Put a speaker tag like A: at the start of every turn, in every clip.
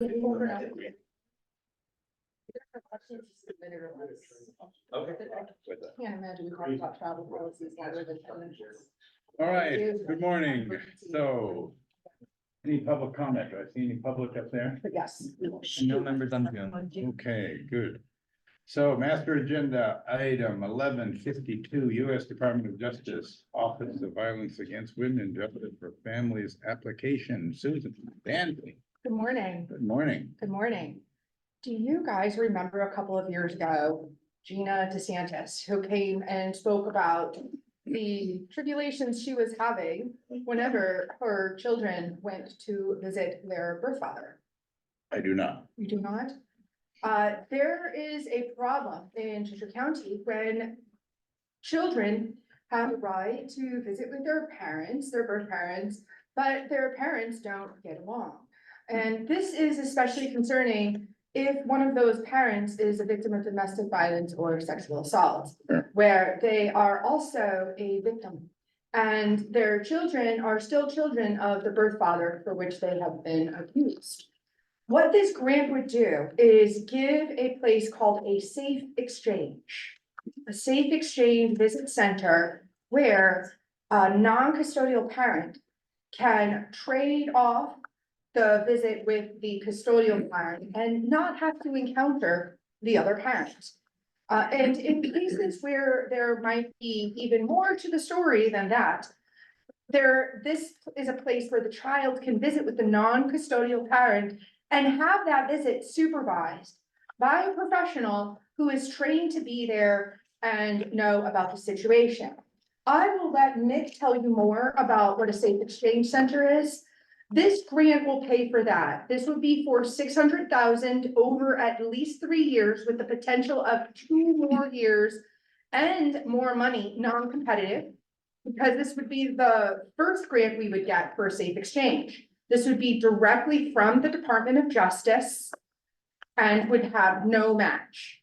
A: Okay.
B: Can't imagine we talk about travel policies longer than 10 minutes.
C: All right, good morning. So, any public comment? Do I see any public up there?
B: But yes.
A: No members on Zoom.
C: Okay, good. So master agenda item 1152, U.S. Department of Justice, Office of Violence Against Women and Justice for Families application. Susan Danley.
B: Good morning.
C: Good morning.
B: Good morning. Do you guys remember a couple of years ago, Gina DeSantis, who came and spoke about the tribulations she was having whenever her children went to visit their birth father?
C: I do not.
B: You do not? There is a problem in Cheshire County when children have the right to visit with their parents, their birth parents, but their parents don't get along. And this is especially concerning if one of those parents is a victim of domestic violence or sexual assault, where they are also a victim. And their children are still children of the birth father for which they have been abused. What this grant would do is give a place called a safe exchange. A safe exchange visit center where a non-custodial parent can trade off the visit with the custodial parent and not have to encounter the other parent. And in cases where there might be even more to the story than that, this is a place where the child can visit with the non-custodial parent and have that visit supervised by a professional who is trained to be there and know about the situation. I will let Nick tell you more about what a safe exchange center is. This grant will pay for that. This would be for $600,000 over at least 3 years with the potential of 2 more years and more money, non-competitive, because this would be the first grant we would get for a safe exchange. This would be directly from the Department of Justice and would have no match.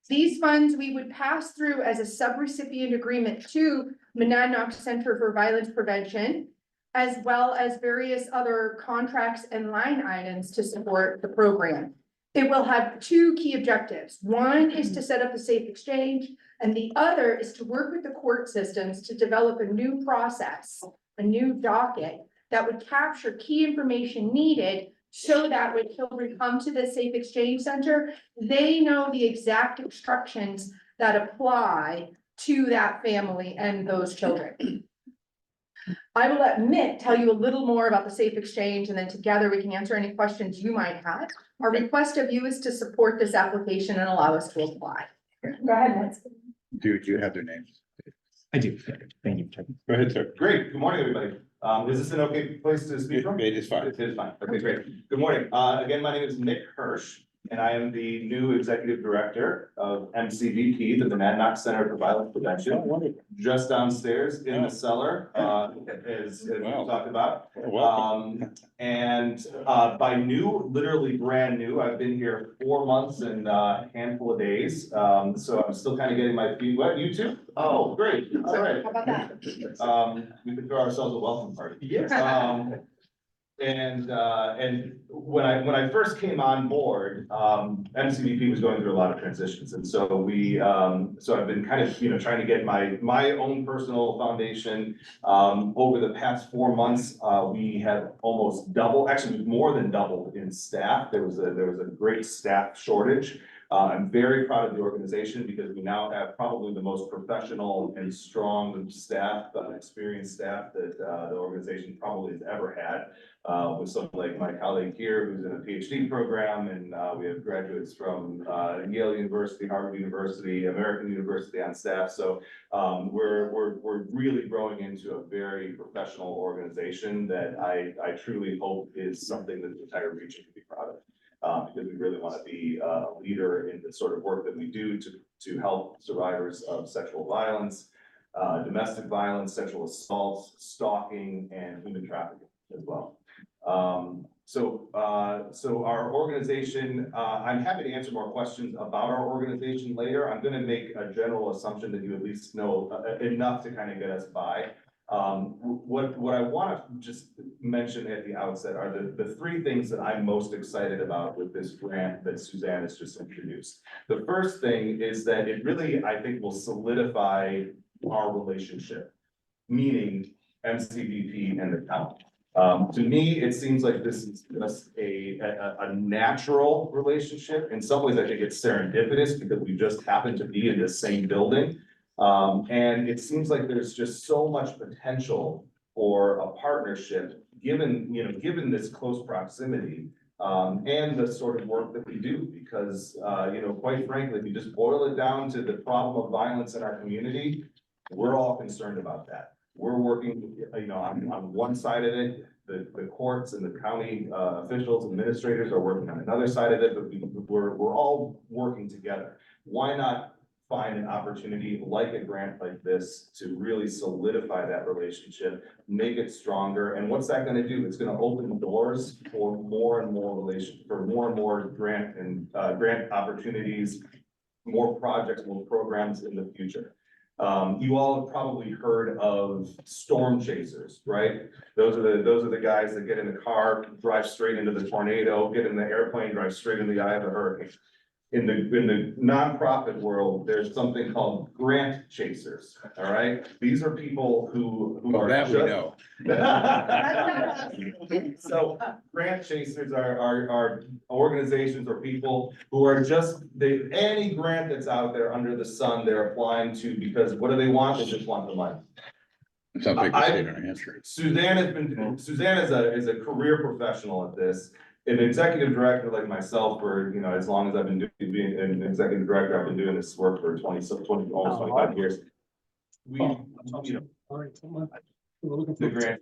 B: These funds we would pass through as a subrecipient agreement to Monadnock Center for Violence Prevention, as well as various other contracts and line items to support the program. It will have 2 key objectives. One is to set up a safe exchange, and the other is to work with the court systems to develop a new process, a new docket that would capture key information needed so that when children come to the Safe Exchange Center, they know the exact instructions that apply to that family and those children. I will let Mick tell you a little more about the Safe Exchange, and then together we can answer any questions you might have. Our request of you is to support this application and allow us to apply. Go ahead, Mick.
C: Do you have their names?
A: I do. Thank you.
C: Go ahead, sir.
D: Great, good morning, everybody. Is this an okay place to speak from?
C: It is fine.
D: It is fine, okay, great. Good morning, again, my name is Nick Hirsch, and I am the new Executive Director of MCVP, the Monadnock Center for Violence Prevention. Just downstairs in the cellar, as we
C: Wow.
D: talked about.
C: Welcome.
D: And by new, literally brand new, I've been here 4 months and a handful of days. So I'm still kind of getting my feet wet. You too? Oh, great, all right.
B: How about that?
D: We could throw ourselves a welcome party.
A: Yes.
D: And when I first came on board, MCVP was going through a lot of transitions, and so so I've been kind of trying to get my own personal foundation. Over the past 4 months, we have almost doubled, actually more than doubled in staff. There was a great staff shortage. I'm very proud of the organization because we now have probably the most professional and strong staff, experienced staff that the organization probably has ever had. With someone like my colleague here who's in a PhD program, and we have graduates from Yale University, Harvard University, American University on staff. So we're really growing into a very professional organization that I truly hope is something that the entire region can be proud of. Because we really want to be a leader in the sort of work that we do to help survivors of sexual violence, domestic violence, sexual assaults, stalking, and human trafficking as well. So our organization, I'm happy to answer more questions about our organization later. I'm going to make a general assumption that you at least know enough to kind of get us by. What I wanna just mention at the outset are the three things that I'm most excited about with this grant that Suzanne has just introduced. The first thing is that it really, I think, will solidify our relationship, meaning MCVP and the county. To me, it seems like this is just a natural relationship. In some ways, I think it's serendipitous because we just happen to be in the same building. And it seems like there's just so much potential for a partnership, given this close proximity, and the sort of work that we do, because, quite frankly, if you just boil it down to the problem of violence in our community, we're all concerned about that. We're working, on one side of it, the courts and the county, officials, administrators are working on another side of it, but we're all working together. Why not find an opportunity like a grant like this to really solidify that relationship, make it stronger? And what's that gonna do? It's gonna open doors for more and more grant opportunities, more projects, more programs in the future. You all have probably heard of storm chasers, right? Those are the guys that get in the car, drive straight into the tornado, get in the airplane, drive straight into the eye of the hurricane. In the nonprofit world, there's something called grant chasers, all right? These are people who
C: Well,
D: are
C: that we
D: just.
C: know.
D: So grant chasers are organizations or people who are just, any grant that's out there under the sun, they're applying to, because what do they want? They just want the money.
C: Sounds like the state of New Hampshire.
D: Suzanne is a career professional at this. An executive director like myself for, as long as I've been being an executive director, I've been doing this work for almost 25 years. The grant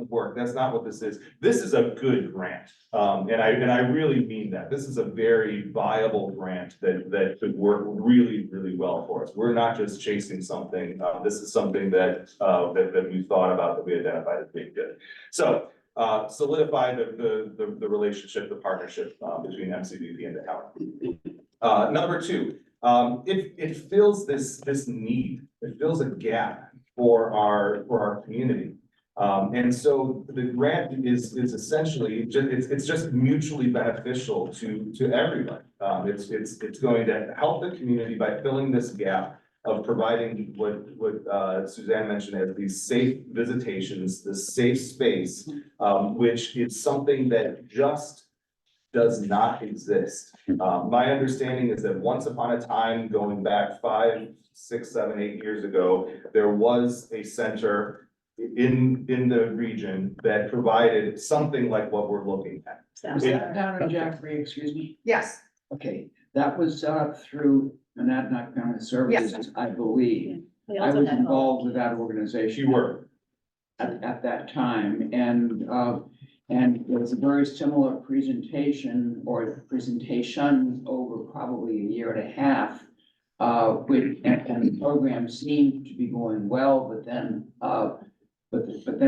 D: work, that's not what this is. This is a good grant. And I really mean that. This is a very viable grant that could work really, really well for us. We're not just chasing something. This is something that we thought about, that we identified as being good. So, solidify the relationship, the partnership, between MCVP and the county. Number two, it fills this need, it fills a gap for our community. And so the grant is essentially it's just mutually beneficial to everyone. It's going to help the community by filling this gap of providing what Suzanne mentioned as these safe visitations, the safe space, which is something that just does not exist. My understanding is that once upon a time, going back 5, 6, 7, 8 years ago, there was a center in the region that provided something like what we're looking at.
E: Was that down in Jaffrey, excuse me?
B: Yes,
E: Okay, that was set up through Monadnock Family Services, I believe. I was involved with that organization.
D: You were.
E: At that time, and it was a very similar presentation over probably a year and a half. And the program seemed to be going well, but then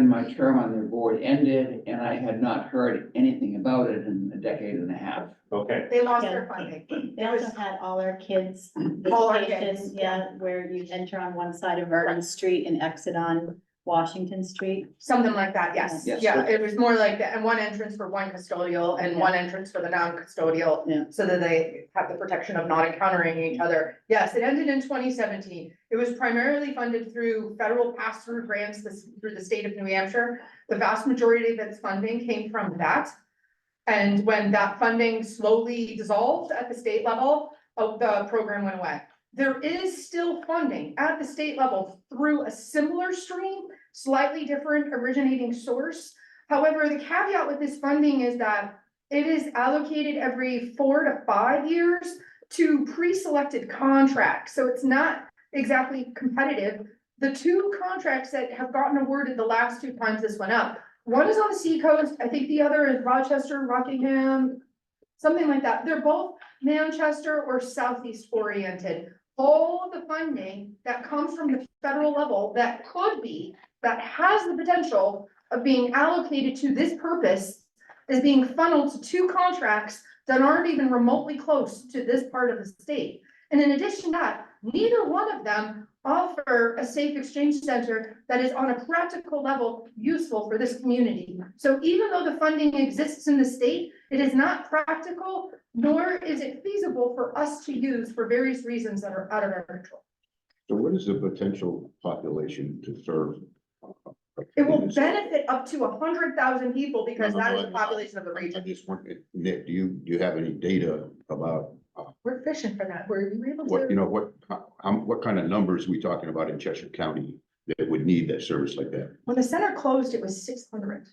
E: my term on their board ended and I had not heard anything about it in a decade and a half.
D: Okay.
B: they lost their funding.
F: They also had all our kids.
B: All our
F: visitations,
B: kids.
F: Yeah, where you enter on one side of Vernon Street and exit on Washington Street.
B: Something like that, yes.
E: Yes.
B: Yeah, it was more like that, and one entrance for one custodial and one entrance for the non-custodial.
F: Yeah.
B: So that they have the protection of not encountering each other. Yes, it ended in 2017. It was primarily funded through federal pass-through grants through the state of New Hampshire. The vast majority of its funding came from that. And when that funding slowly dissolved at the state level, the program went away. There is still funding at the state level through a similar stream, slightly different originating source. However, the caveat with this funding is that it is allocated every 4 to 5 years to pre-selected contracts. So it's not exactly competitive. The two contracts that have gotten awarded the last 2 times this went up, one is on the seacoast. I think the other is Rochester, Rockingham, something like that. They're both Manchester or Southeast oriented. All of the funding that comes from the federal level that has the potential of being allocated to this purpose is being funneled to 2 contracts that aren't even remotely close to this part of the state. And in addition to that, neither one of them offer a safe exchange center that is on a practical level useful for this community. So even though the funding exists in the state, it is not practical, nor is it feasible for us to use for various reasons that are out of our control.
G: So what is the potential population to serve?
B: It will benefit up to 100,000 people because
G: No, no,
B: that
G: no,
B: is the population of the
G: I
B: region.
G: just want, Nick, do you have any data about
B: We're fishing for that. Were you able
G: what,
B: to?
G: what kind of numbers we talking about in Cheshire County that would need that service like that?
B: When the center closed, it was 600.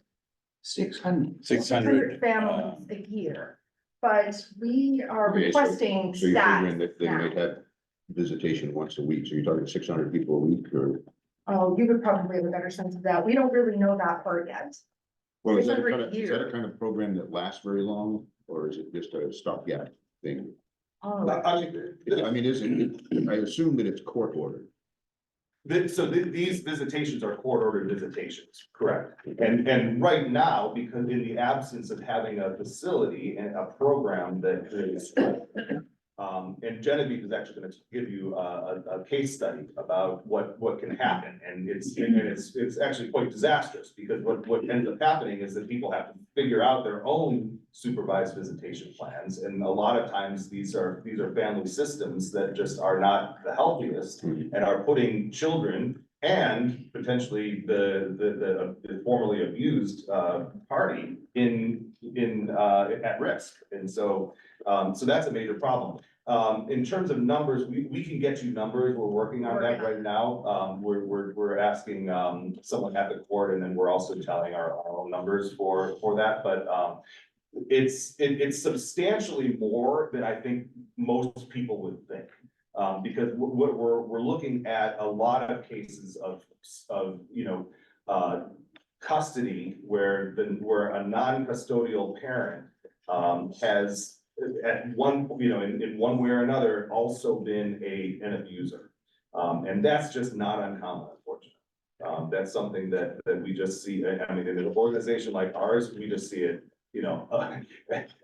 E: 600.
C: 600.
B: Families a year. But we are
G: Okay, so-
B: requesting
G: So you're figuring
B: stats
G: that they
B: now.
G: might have visitation once a week, so you're talking 600 people a week, or?
B: Oh, you would probably have a better sense of that. We don't really know that part yet.
G: Well, is that
B: 600
G: kind of, is that
B: year.
G: a kind of program that lasts very long, or is it just a stopgap thing?
B: Oh,
G: I mean, I assume that it's court ordered.
D: These visitations are court-ordered visitations, correct? And right now, because in the absence of having a facility and a program that is, and Genevieve is actually gonna give you a case study about what can happen. And it's actually quite disastrous, because what ends up happening is that people have to figure out their own supervised visitation plans. And a lot of times, these are family systems that just are not the healthiest and are putting children and potentially the formerly abused party at risk. And so that's a major problem. In terms of numbers, we can get you numbers. We're working on that right now. We're asking someone at the court, and then we're also telling our own numbers for that. But it's substantially more than I think most people would think. Because we're looking at a lot of cases of custody where a non-custodial parent has at one, in one way or another, also been an abuser. And that's just not uncommon, unfortunately. That's something that we just see. I mean, in an organization like ours, we just see it,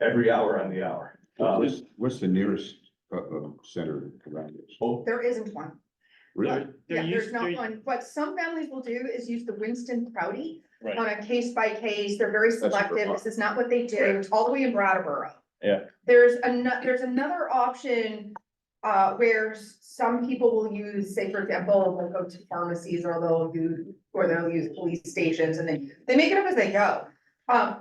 D: every hour on the hour.
G: What's the nearest center around this?
B: there isn't one.
G: Really?
B: Yeah, there's not one. What some families will do is use the Winston Prouty
A: Right.
B: on a case by case. They're very
G: That's
B: selective.
G: Vermont.
B: This is not what they do. It's all the way in Brattleboro.
A: Yeah.
B: There's another option, where some people will use, say, for example, they'll go to pharmacies or they'll use police stations, and they make it up as they go.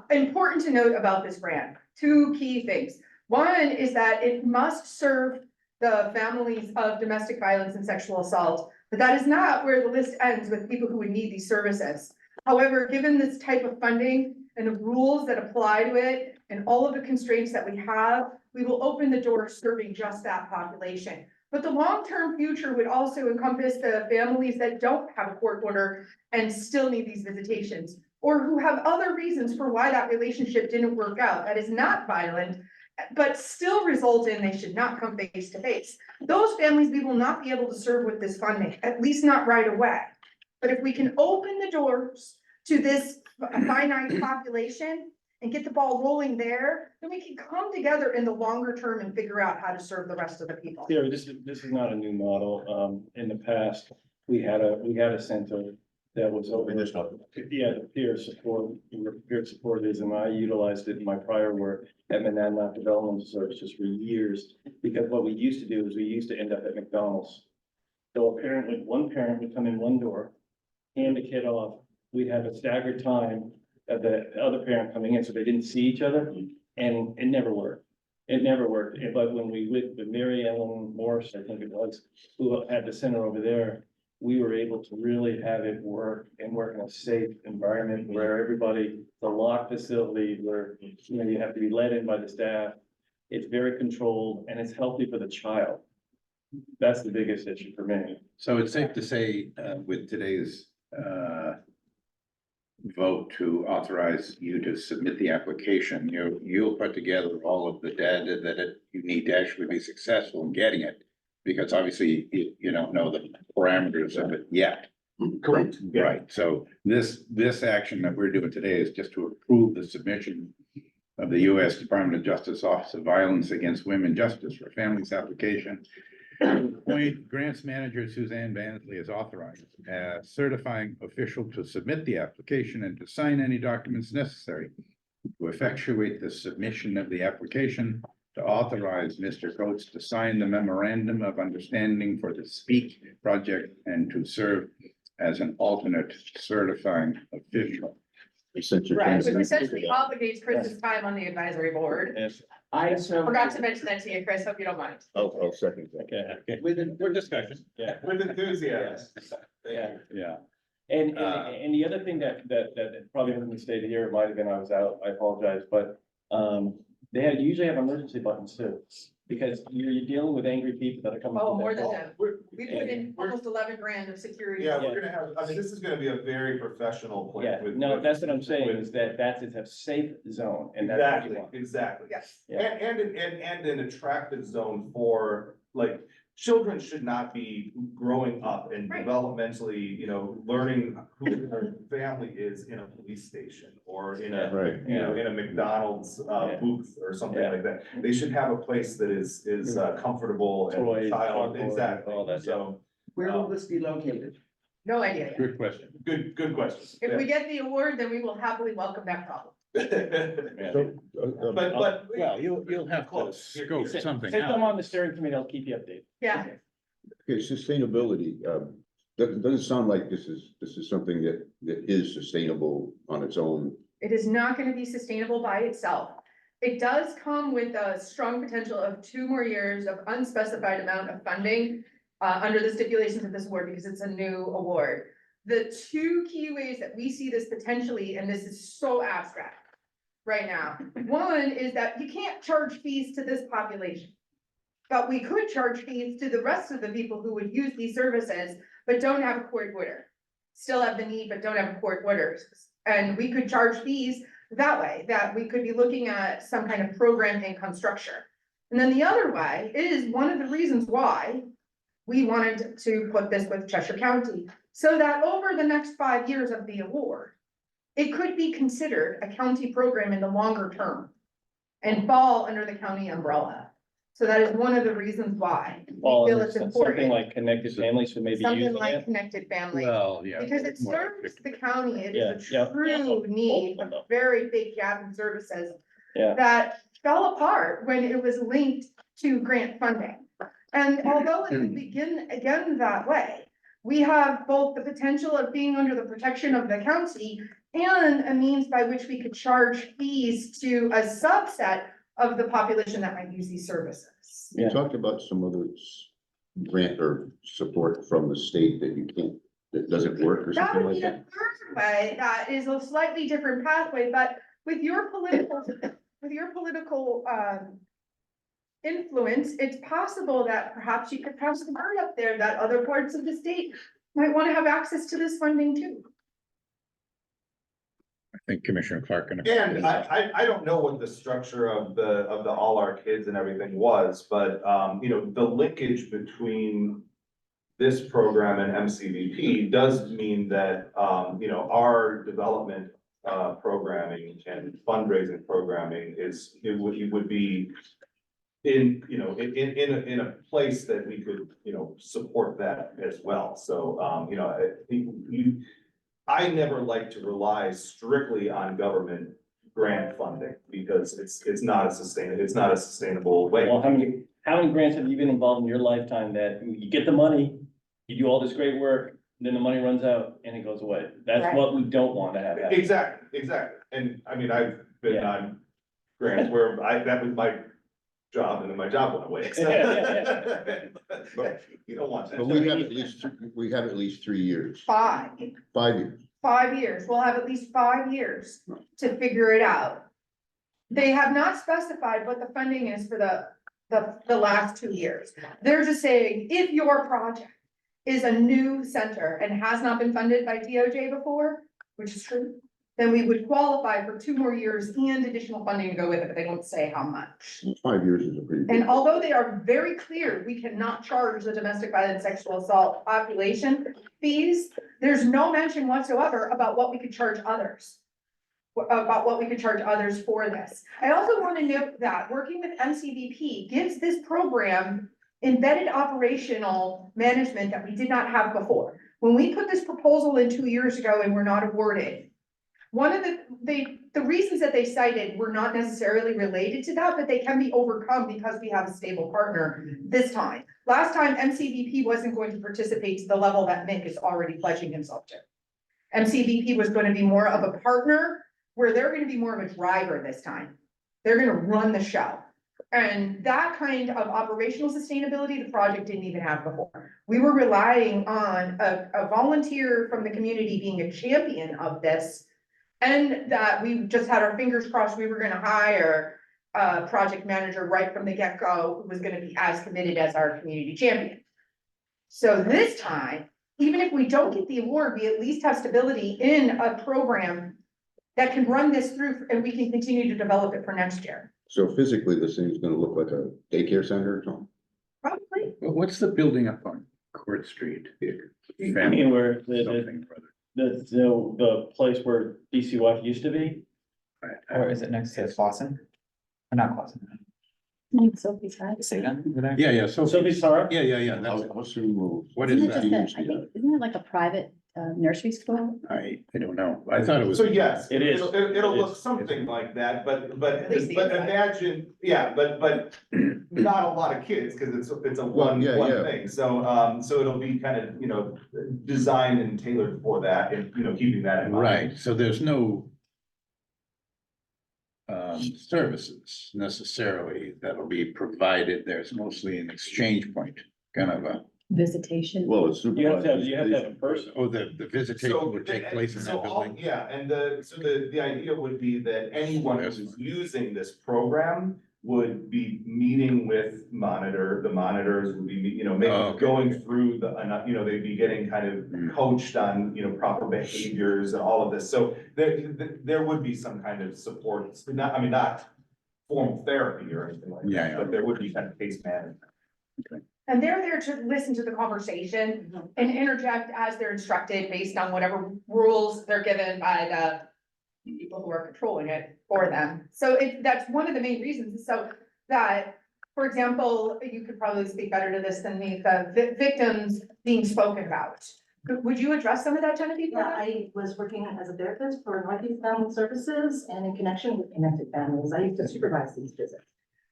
B: Important to note about this grant, two key things. One is that it must serve the families of domestic violence and sexual assault, but that is not where the list ends with people who would need these services. However, given this type of funding and the rules that apply to it and all of the constraints that we have, we will open the door serving just that population. But the long-term future would also encompass the families that don't have a court order and still need these visitations, or who have other reasons for why that relationship didn't work out, that is not violent, but still result in they should not come face to face. Those families we will not be able to serve with this funding, at least not right away. But if we can open the doors to this finite population and get the ball rolling there, then we can come together in the longer term and figure out how to serve the rest of the people.
A: Yeah, this is not a new model. In the past, we had a center that was over. The peer supportism. I utilized it in my prior work at Monadnock Development Services for years, because what we used to do is we used to end up at McDonald's. So apparently, one parent would come in one door, hand the kid off. We'd have a staggered time of the other parent coming in, so they didn't see each other, and it never worked. It never worked. But when we with Mary Ellen Morse, I think it was, who had the center over there, we were able to really have it work and work in a safe environment where everybody, the locked facility where, you have to be led in by the staff. It's very controlled and it's healthy for the child. That's the biggest issue for me.
C: So it's safe to say, with today's, vote to authorize you to submit the application, you'll put together all of the data that you need to actually be successful in getting it. Because obviously you don't know the parameters of it yet.
D: Correct. Yeah.
C: Right, so this action that we're doing today is just to approve the submission of the U.S. Department of Justice Office of Violence Against Women Justice for Families application Appoint grants manager Suzanne Bansley is authorized as certifying official to submit the application and to sign any documents necessary to effectuate the submission of the application, to authorize Mr. Coates to sign the memorandum of understanding for the SPEAK project, and to serve as an alternate certifying official.
G: Since you're
B: Right,
G: trying
B: which
G: to-
B: essentially obligates Chris's time on the advisory board.
A: Yes,
E: I so.
B: Forgot to mention that to you, Chris, hope you don't mind.
G: I'll second that.
A: okay,
C: With discussion.
A: yeah,
D: With enthusiasm.
A: yeah.
C: Yeah.
A: And the other thing that probably hasn't stayed here, it might have been I was out, I apologize, but, they usually have emergency buttons too. Because you're dealing with angry people that are coming.
B: Oh,
A: to
B: more
A: that
B: than
A: door.
B: that.
D: We're,
B: We put in almost 11 grand of security.
D: yeah, we're gonna have, I mean, this is gonna be a very professional
A: Yeah,
D: plan with.
A: no,
D: with-
A: that's what I'm saying,
D: with-
A: is that's a safe zone, and that's what you
D: Exactly,
A: want.
D: exactly.
B: Yes.
A: Yeah.
D: And an attractive zone for, like, children should not be growing up and
B: Right.
D: developmentally, you know, learning who their family is in a police station or in a,
G: Right.
D: you know, in a McDonald's,
A: Yeah.
D: booth or something
A: Yeah.
D: like that. They should have a place that is comfortable and
A: Toys,
D: child,
A: chalkboard,
D: exactly,
A: all that
D: so,
E: Where will this be located?
B: No idea yet.
C: Good question.
D: good question.
B: If we get the award, then we will happily welcome that problem.
A: Yeah.
G: So,
D: But.
C: Well, you'll have to
D: Close.
C: scope
A: Since
C: something
A: I'm
C: out.
A: on the steering committee, I'll keep you updated.
B: Yeah,
G: okay, sustainability, doesn't sound like this is something that is sustainable on its own.
B: it is not gonna be sustainable by itself. It does come with a strong potential of 2 more years of unspecified amount of funding under the stipulations of this award, because it's a new award. The 2 key ways that we see this potentially, and this is so abstract right now. One is that you can't charge fees to this population. But we could charge fees to the rest of the people who would use these services, but don't have a court order. Still have the need, but don't have a court order. And we could charge fees that way, that we could be looking at some kind of program income structure. And then the other way is one of the reasons why we wanted to put this with Cheshire County, so that over the next 5 years of the award, it could be considered a county program in the longer term and fall under the county umbrella. So that is one of the reasons why we
A: Well,
B: feel
A: and
B: it's
A: something
B: important,
A: like connected families who may be
B: something
A: using
B: like
A: it.
B: connected family.
C: Well, yeah.
B: Because it
C: more
B: serves the county, it is
A: Yeah,
B: a
A: yeah.
B: true need,
A: Oh,
B: a very big gap in services.
A: Yeah.
B: That fell apart when it was linked to grant funding. And although it will begin again that way, we have both the potential of being under the protection of the county and a means by which we could charge fees to a subset of the population that might use these services.
G: You
A: Yeah.
G: talked about some other grant or support from the state that you can't, that doesn't work or
B: That
G: something
B: would
G: like
B: be a
G: that.
B: third way, that is a slightly different pathway, but with your political, influence, it's possible that perhaps you could pass the word up there that other parts of the state might want to have access to this funding too.
C: I think Commissioner Clark.
D: And I don't know what the structure of the All Our Kids and everything was, but, you know, the linkage between this program and MCVP does mean that, you know, our development, programming and fundraising programming it would be in, you know, in a place that we could, you know, support that as well. So, you know, I never like to rely strictly on government grant funding because it's not a sustainable way.
A: Well, how many grants have you been involved in your lifetime that you get the money, you do all this great work, then the money runs out and it goes away? That's
B: Right.
A: what we don't want to have happen.
D: Exactly. And I mean, I've been
A: Yeah.
D: on grants where that was my job and then my job went away. So- You don't want
G: But
D: that.
G: we have at least 3 years,
B: 5
G: 5 years.
B: 5 years, we'll have at least 5 years to figure it out. They have not specified what the funding is for the last 2 years. They're just saying, if your project is a new center and has not been funded by DOJ before, which is true, then we would qualify for 2 more years and additional funding to go with it, but they don't say how much.
G: 5 years is a pretty
B: And
G: big.
B: although they are very clear, we cannot charge the domestic violence sexual assault population fees, there's no mention whatsoever about what we could charge others. About what we could charge others for this. I also want to note that working with MCVP gives this program embedded operational management that we did not have before. When we put this proposal in 2 years ago and were not awarded, one of the reasons that they cited were not necessarily related to that, but they can be overcome because we have a stable partner this time. Last time, MCVP wasn't going to participate to the level that Mick is already pledging himself to. MCVP was going to be more of a partner, where they're going to be more of a driver this time. They're going to run the show. And that kind of operational sustainability, the project didn't even have before. We were relying on a volunteer from the community being a champion of this. And that we just had our fingers crossed we were gonna hire a project manager right from the get-go who was gonna be as committed as our community champion. So this time, even if we don't get the award, we at least have stability in a program that can run this through and we can continue to develop it for next year.
G: So physically, this thing is gonna look like a daycare center or something?
B: Probably.
C: What's the building up on Court Street?
A: I mean, where
C: Something or other.
A: the place where DCY used to be,
H: Or is it next to Clausen? Or not Clausen?
F: Sophie's Hut.
H: Say that?
C: Yeah, so.
A: Sophie's Horror.
C: Yeah, that's,
G: What's the move?
C: what
F: Isn't
C: is
F: it just
C: that?
F: I think, isn't it like a private nursery school?
C: I don't know. I thought it was.
D: So yes,
A: It is.
D: it'll
A: It
D: look
A: is.
D: something like that, but
B: At least the inside.
D: imagine, yeah, but not a lot of kids, cause it's a
G: Well,
D: one
G: yeah.
D: thing, so it'll be kind of, designed and tailored for that, and, keeping that in mind.
C: Right, so there's no services necessarily that'll be provided. There's mostly an exchange point, kind of a,
F: Visitation.
G: Well, it's
A: You have
G: supervised.
A: to have a person.
C: oh, the visitation
D: So,
C: would take place in
D: so
C: that
D: all-
C: building.
D: Yeah, and the idea would be that anyone
C: That's
D: who's
C: fine.
D: using this program would be meeting with the monitors would be,
C: Oh,
D: maybe
C: okay.
D: going through they'd be getting kind of
C: Mm.
D: coached on, proper behaviors and all of this. So there would be some kind of support, not formal therapy or anything like
C: Yeah,
D: that,
C: yeah.
D: but there would be kind of case management.
B: And they're there to listen to the conversation and interject as they're instructed based on whatever rules they're given by the people who are controlling it for them. So that's one of the main reasons, so that, for example, you could probably speak better to this than me, the victims being spoken about. Would you address some of that, Genevieve?
I: Yeah, I was working as a therapist for Northeast Family Services and in connection with Connected Families. I used to supervise these visits.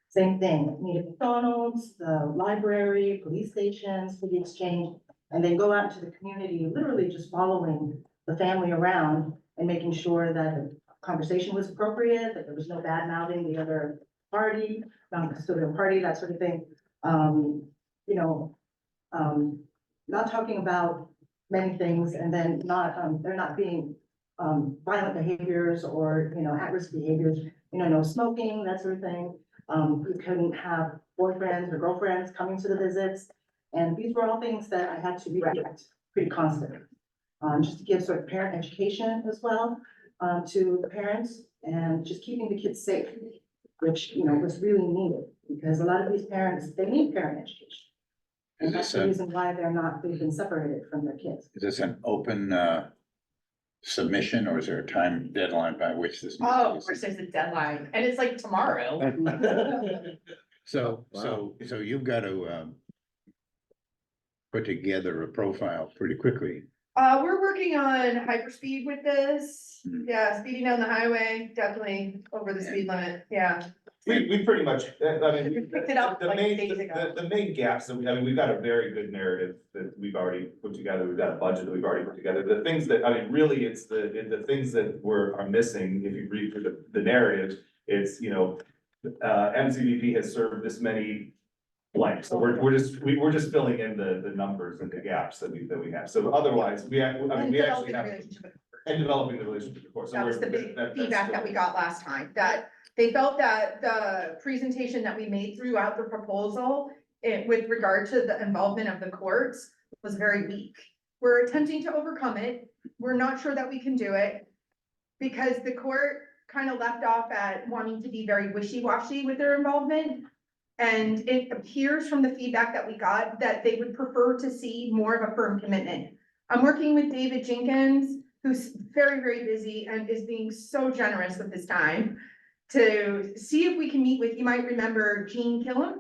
I: Same thing, meet at McDonald's, the library, police stations for the exchange, and then go out into the community, literally just following the family around and making sure that the conversation was appropriate, that there was no bad mouthing the other party, non-custodial party, that sort of thing. Not talking about many things and then they're not being violent behaviors or, at-risk behaviors, no smoking, that sort of thing. You couldn't have boyfriends or girlfriends coming to the visits. And these were all things that I had to redirect pretty constantly. Just to give sort of parent education as well, to the parents and just keeping the kids safe, which, was really needed because a lot of these parents, they need parent education.
C: Is
I: And that's
C: this
I: the
C: a,
I: reason why they've been separated from their kids.
C: is this an open submission or is there a time deadline by which this? needs to
B: Oh,
C: be
B: of course, there's a deadline, and it's like tomorrow.
C: So you've got to put together a profile pretty quickly.
B: We're working on hyperspeed with this.
C: Hmm.
B: Yeah, speeding down the highway, definitely over the speed limit, yeah.
D: We pretty much,
B: We picked it up
D: the
B: like
D: main,
B: days ago.
D: the main gaps, that we've got a very good narrative that we've already put together, we've got a budget that we've already put together. The things that, really, it's the things that are missing, if you read through the narrative, it's, MCVP has served this many blanks, so we're just filling in the numbers and the gaps that we have. So otherwise, we
B: And
D: actually
B: developing
D: have,
B: a relationship with-
D: and developing the relationship, of course. So
B: That was
D: we're-
B: the big
D: that's
B: feedback that
D: still-
B: we got last time, that they felt that the presentation that we made throughout the proposal, with regard to the involvement of the courts, was very weak. We're attempting to overcome it. We're not sure that we can do it. Because the court kind of left off at wanting to be very wishy-washy with their involvement. And it appears from the feedback that we got that they would prefer to see more of a firm commitment. I'm working with David Jenkins, who's very, very busy and is being so generous with his time to see if we can meet with, you might remember Jean Killam.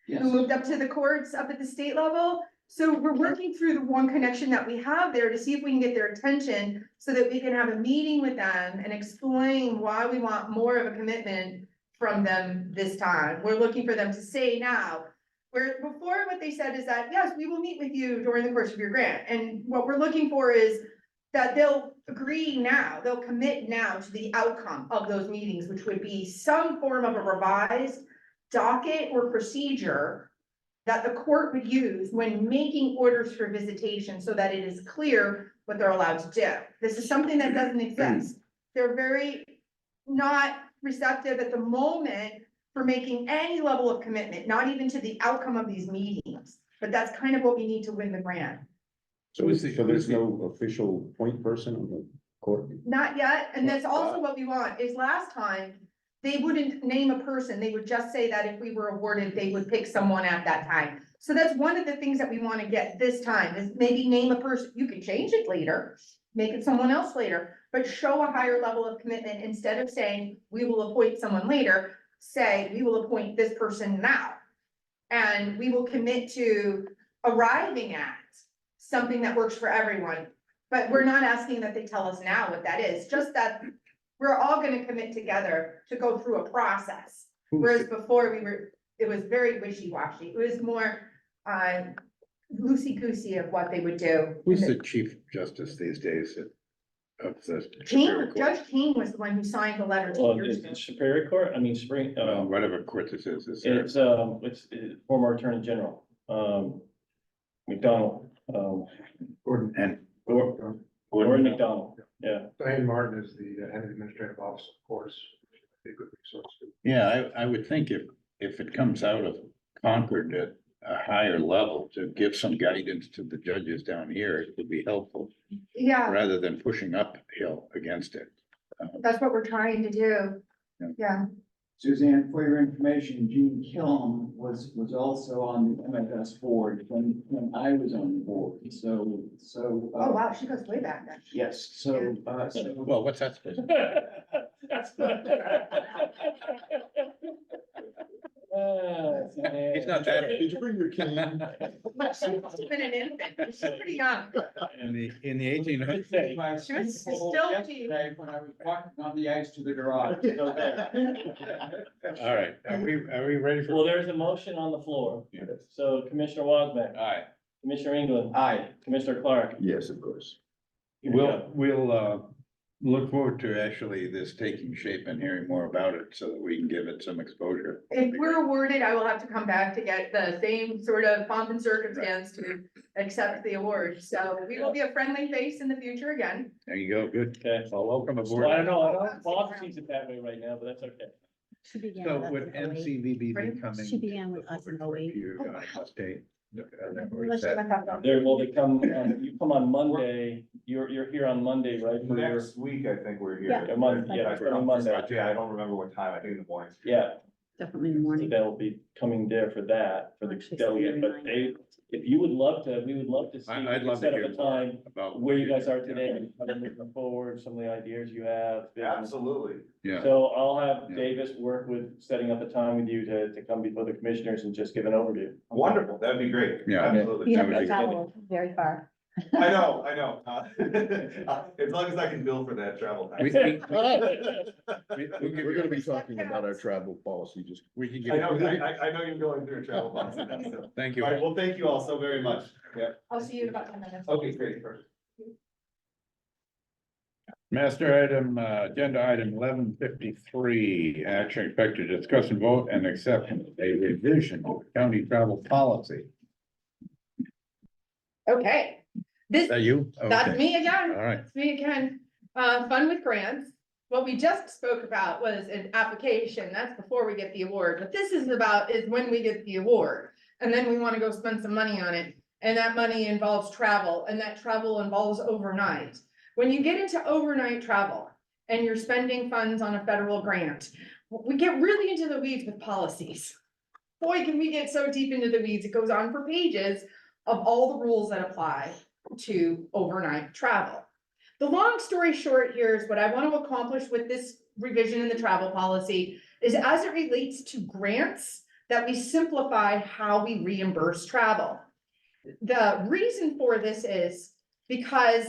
E: Yes.
B: who moved up to the courts up at the state level. So we're working through the one connection that we have there to see if we can get their attention so that we can have a meeting with them and explain why we want more of a commitment from them this time. We're looking for them to say now, where before what they said is that, yes, we will meet with you during the course of your grant. And what we're looking for is that they'll agree now, they'll commit now to the outcome of those meetings, which would be some form of a revised docket or procedure that the court would use when making orders for visitation so that it is clear what they're allowed to do. This is something that doesn't exist. They're very not receptive at the moment for making any level of commitment, not even to the outcome of these meetings. But that's kind of what we need to win the grant.
G: So there's no official point person on the court?
B: Not yet, and that's also what we want, is last time, they wouldn't name a person, they would just say that if we were awarded, they would pick someone at that time. So that's one of the things that we wanna get this time, is maybe name a person, you can change it later, make it someone else later, but show a higher level of commitment, instead of saying, we will appoint someone later, say, we will appoint this person now. And we will commit to arriving at something that works for everyone. But we're not asking that they tell us now what that is, just that we're all gonna commit together to go through a process. Whereas before it was very wishy-washy. It was more, loosey-goosey of what they would do.
C: Who's the chief justice these days of the
B: King,
C: Superior Court?
B: Judge King was the one who signed the letter 2
A: Well,
B: years
A: it's
B: ago.
A: Superior Court, I mean, Spring,
C: Whatever court this is there?
A: it's former Attorney General, McDonald,
C: And
A: Gordon McDonald, yeah.
J: Diane Martin is the head of the administrative office, of course. Be a good resource.
C: yeah, I would think if it comes out of Concord at a higher level to give some guidance to the judges down here, it would be helpful
B: Yeah,
C: rather than pushing uphill against it.
B: that's what we're trying to do.
C: Yeah.
B: Yeah,
E: Suzanne, for your information, Gene Killam was also on the MFS board when I was on the board, so.
B: oh wow, she goes way back then.
E: Yes, so.
C: Well, what's that supposed to He's not that-
G: Did you bring your cane?
B: She must have been an infant, she's pretty young.
C: in the 1800s?
B: She was still
E: Yesterday when I was walking on the ice to the garage.
C: All right, are we ready for?
A: Well, there's a motion on the floor,
C: Yes.
A: so Commissioner Wasback,
C: Aye.
A: Commissioner England,
E: Aye.
A: Commissioner Clark.
G: Yes, of course.
C: We'll look forward to actually this taking shape and hearing more about it so that we can give it some exposure.
B: If we're awarded, I will have to come back to get the same sort of pomp and circumstance to accept the award. So we will be a friendly face in the future again.
C: There you go, good.
A: Okay.
C: Well, welcome aboard.
A: Well, I don't know, Bob sees it that way right now, but that's okay.
H: She began
C: So
H: with us
C: would
H: in 08.
C: NCVB be coming?
H: She began with us in 08.
C: State.
B: Let's just talk about-
A: They come, you come on Monday, you're here on Monday, right? for your-
D: Next week, I think we're here.
H: Yeah.
A: Yeah, Monday, yeah, on Monday,
D: Yeah, I don't remember what time, I think in the morning.
A: yeah,
H: Definitely in the
A: so
H: morning.
A: they'll be coming there for that, for the
H: Actually,
A: delegate, but
H: Saturday
A: they, if you would love to, we would love to see. if we
C: I'd
A: could
C: love to
A: set up
C: hear
A: a time
C: about
A: where you guys are today, how to move forward, some of the ideas you have.
D: Absolutely.
C: Yeah,
A: So I'll have
C: Yeah.
A: Davis work with setting up a time with you to come before the commissioners and just give an overview.
D: Wonderful, that'd be great.
C: Yeah.
D: Absolutely.
H: You
C: That
H: have
C: would
H: to
C: be
H: travel very far.
D: I know. As long as I can bill for that travel
C: We-
D: time.
G: We're gonna be talking about our travel policy, just.
C: we can
D: I know,
C: give,
D: I know you're going through a travel policy. So.
C: thank
D: All
C: you.
D: right, well, thank you all so very much. Yeah,
B: I'll see you in about 10 minutes.
D: okay, great, perfect.
C: Master item, agenda item 1153, action expected to discuss and vote and accept a revision of county travel policy.
B: Okay, this,
C: Is that you?
B: that's
C: Okay.
B: me again.
C: All right.
B: That's me again. Fun with grants. What we just spoke about was an application. That's before we get the award. What this is about is when we get the award. And then we want to go spend some money on it. And that money involves travel, and that travel involves overnight. When you get into overnight travel and you're spending funds on a federal grant, we get really into the weeds with policies. Boy, can we get so deep into the weeds. It goes on for pages of all the rules that apply to overnight travel. The long story short here is what I want to accomplish with this revision in the travel policy is as it relates to grants that we simplify how we reimburse travel. The reason for this is because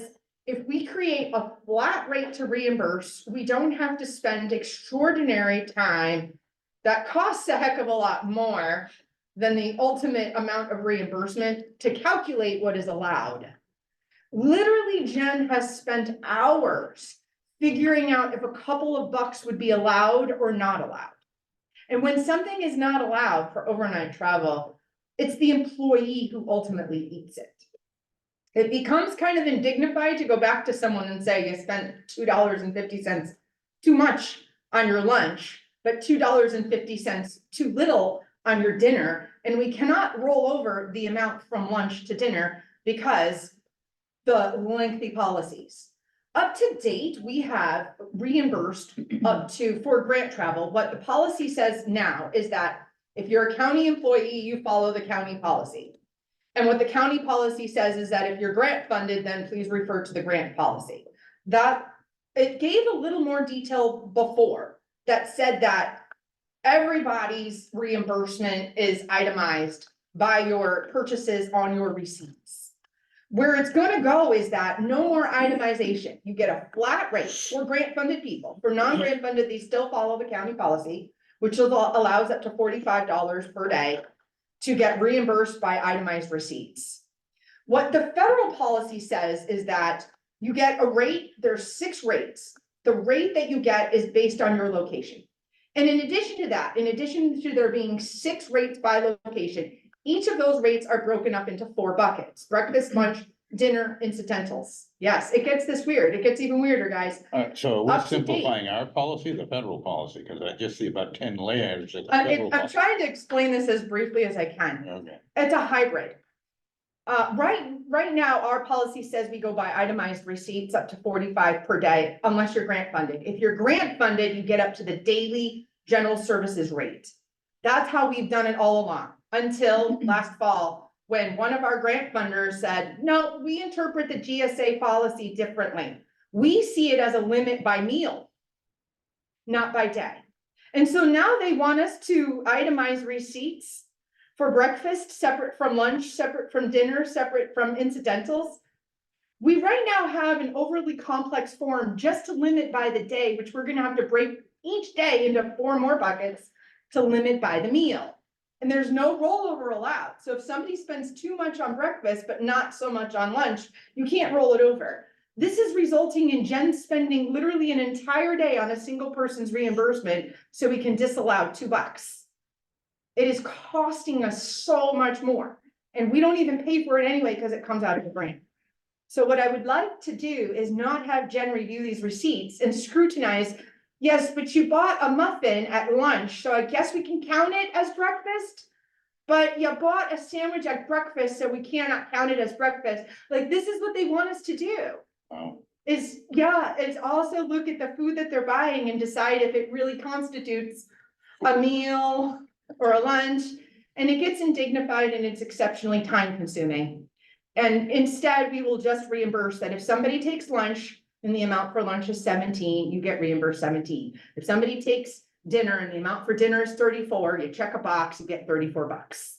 B: if we create a flat rate to reimburse, we don't have to spend extraordinary time that costs a heck of a lot more than the ultimate amount of reimbursement to calculate what is allowed. Literally, Jen has spent hours figuring out if a couple of bucks would be allowed or not allowed. And when something is not allowed for overnight travel, it's the employee who ultimately eats it. It becomes kind of indignified to go back to someone and say you spent $2.50 too much on your lunch, but $2.50 too little on your dinner. And we cannot roll over the amount from lunch to dinner because the lengthy policies. Up to date, we have reimbursed up to, for grant travel, what the policy says now is that if you're a county employee, you follow the county policy. And what the county policy says is that if you're grant funded, then please refer to the grant policy. That, it gave a little more detail before that said that everybody's reimbursement is itemized by your purchases on your receipts. Where it's gonna go is that no more itemization. You get a flat rate for grant funded people. For non-grant funded, they still follow the county policy, which allows up to $45 per day to get reimbursed by itemized receipts. What the federal policy says is that you get a rate, there's 6 rates. The rate that you get is based on your location. And in addition to that, in addition to there being 6 rates by location, each of those rates are broken up into 4 buckets: breakfast, lunch, dinner, incidentals. Yes, it gets this weird. It gets even weirder, guys.
C: So we're
B: Up to date.
C: simplifying our policy, the federal policy, because I just see about 10 layers of the
B: I'm
C: federal policy.
B: trying to explain this as briefly as I can.
C: Okay.
B: It's a hybrid. Right now, our policy says we go by itemized receipts up to 45 per day, unless you're grant funded. If you're grant funded, you get up to the daily general services rate. That's how we've done it all along, until last fall, when one of our grant funders said, no, we interpret the GSA policy differently. We see it as a limit by meal, not by day. And so now they want us to itemize receipts for breakfast, separate from lunch, separate from dinner, separate from incidentals. We right now have an overly complex form just to limit by the day, which we're gonna have to break each day into 4 more buckets to limit by the meal. And there's no rollover allowed. So if somebody spends too much on breakfast, but not so much on lunch, you can't roll it over. This is resulting in Jen spending literally an entire day on a single person's reimbursement so we can disallow $2. It is costing us so much more, and we don't even pay for it anyway because it comes out of the grant. So what I would like to do is not have Jen review these receipts and scrutinize. Yes, but you bought a muffin at lunch, so I guess we can count it as breakfast. But you bought a sandwich at breakfast, so we cannot count it as breakfast. Like, this is what they want us to do.
C: Wow.
B: It's also look at the food that they're buying and decide if it really constitutes a meal or a lunch, and it gets indignified and it's exceptionally time consuming. And instead, we will just reimburse that if somebody takes lunch and the amount for lunch is 17, you get reimbursed 17. If somebody takes dinner and the amount for dinner is 34, you check a box, you get $34.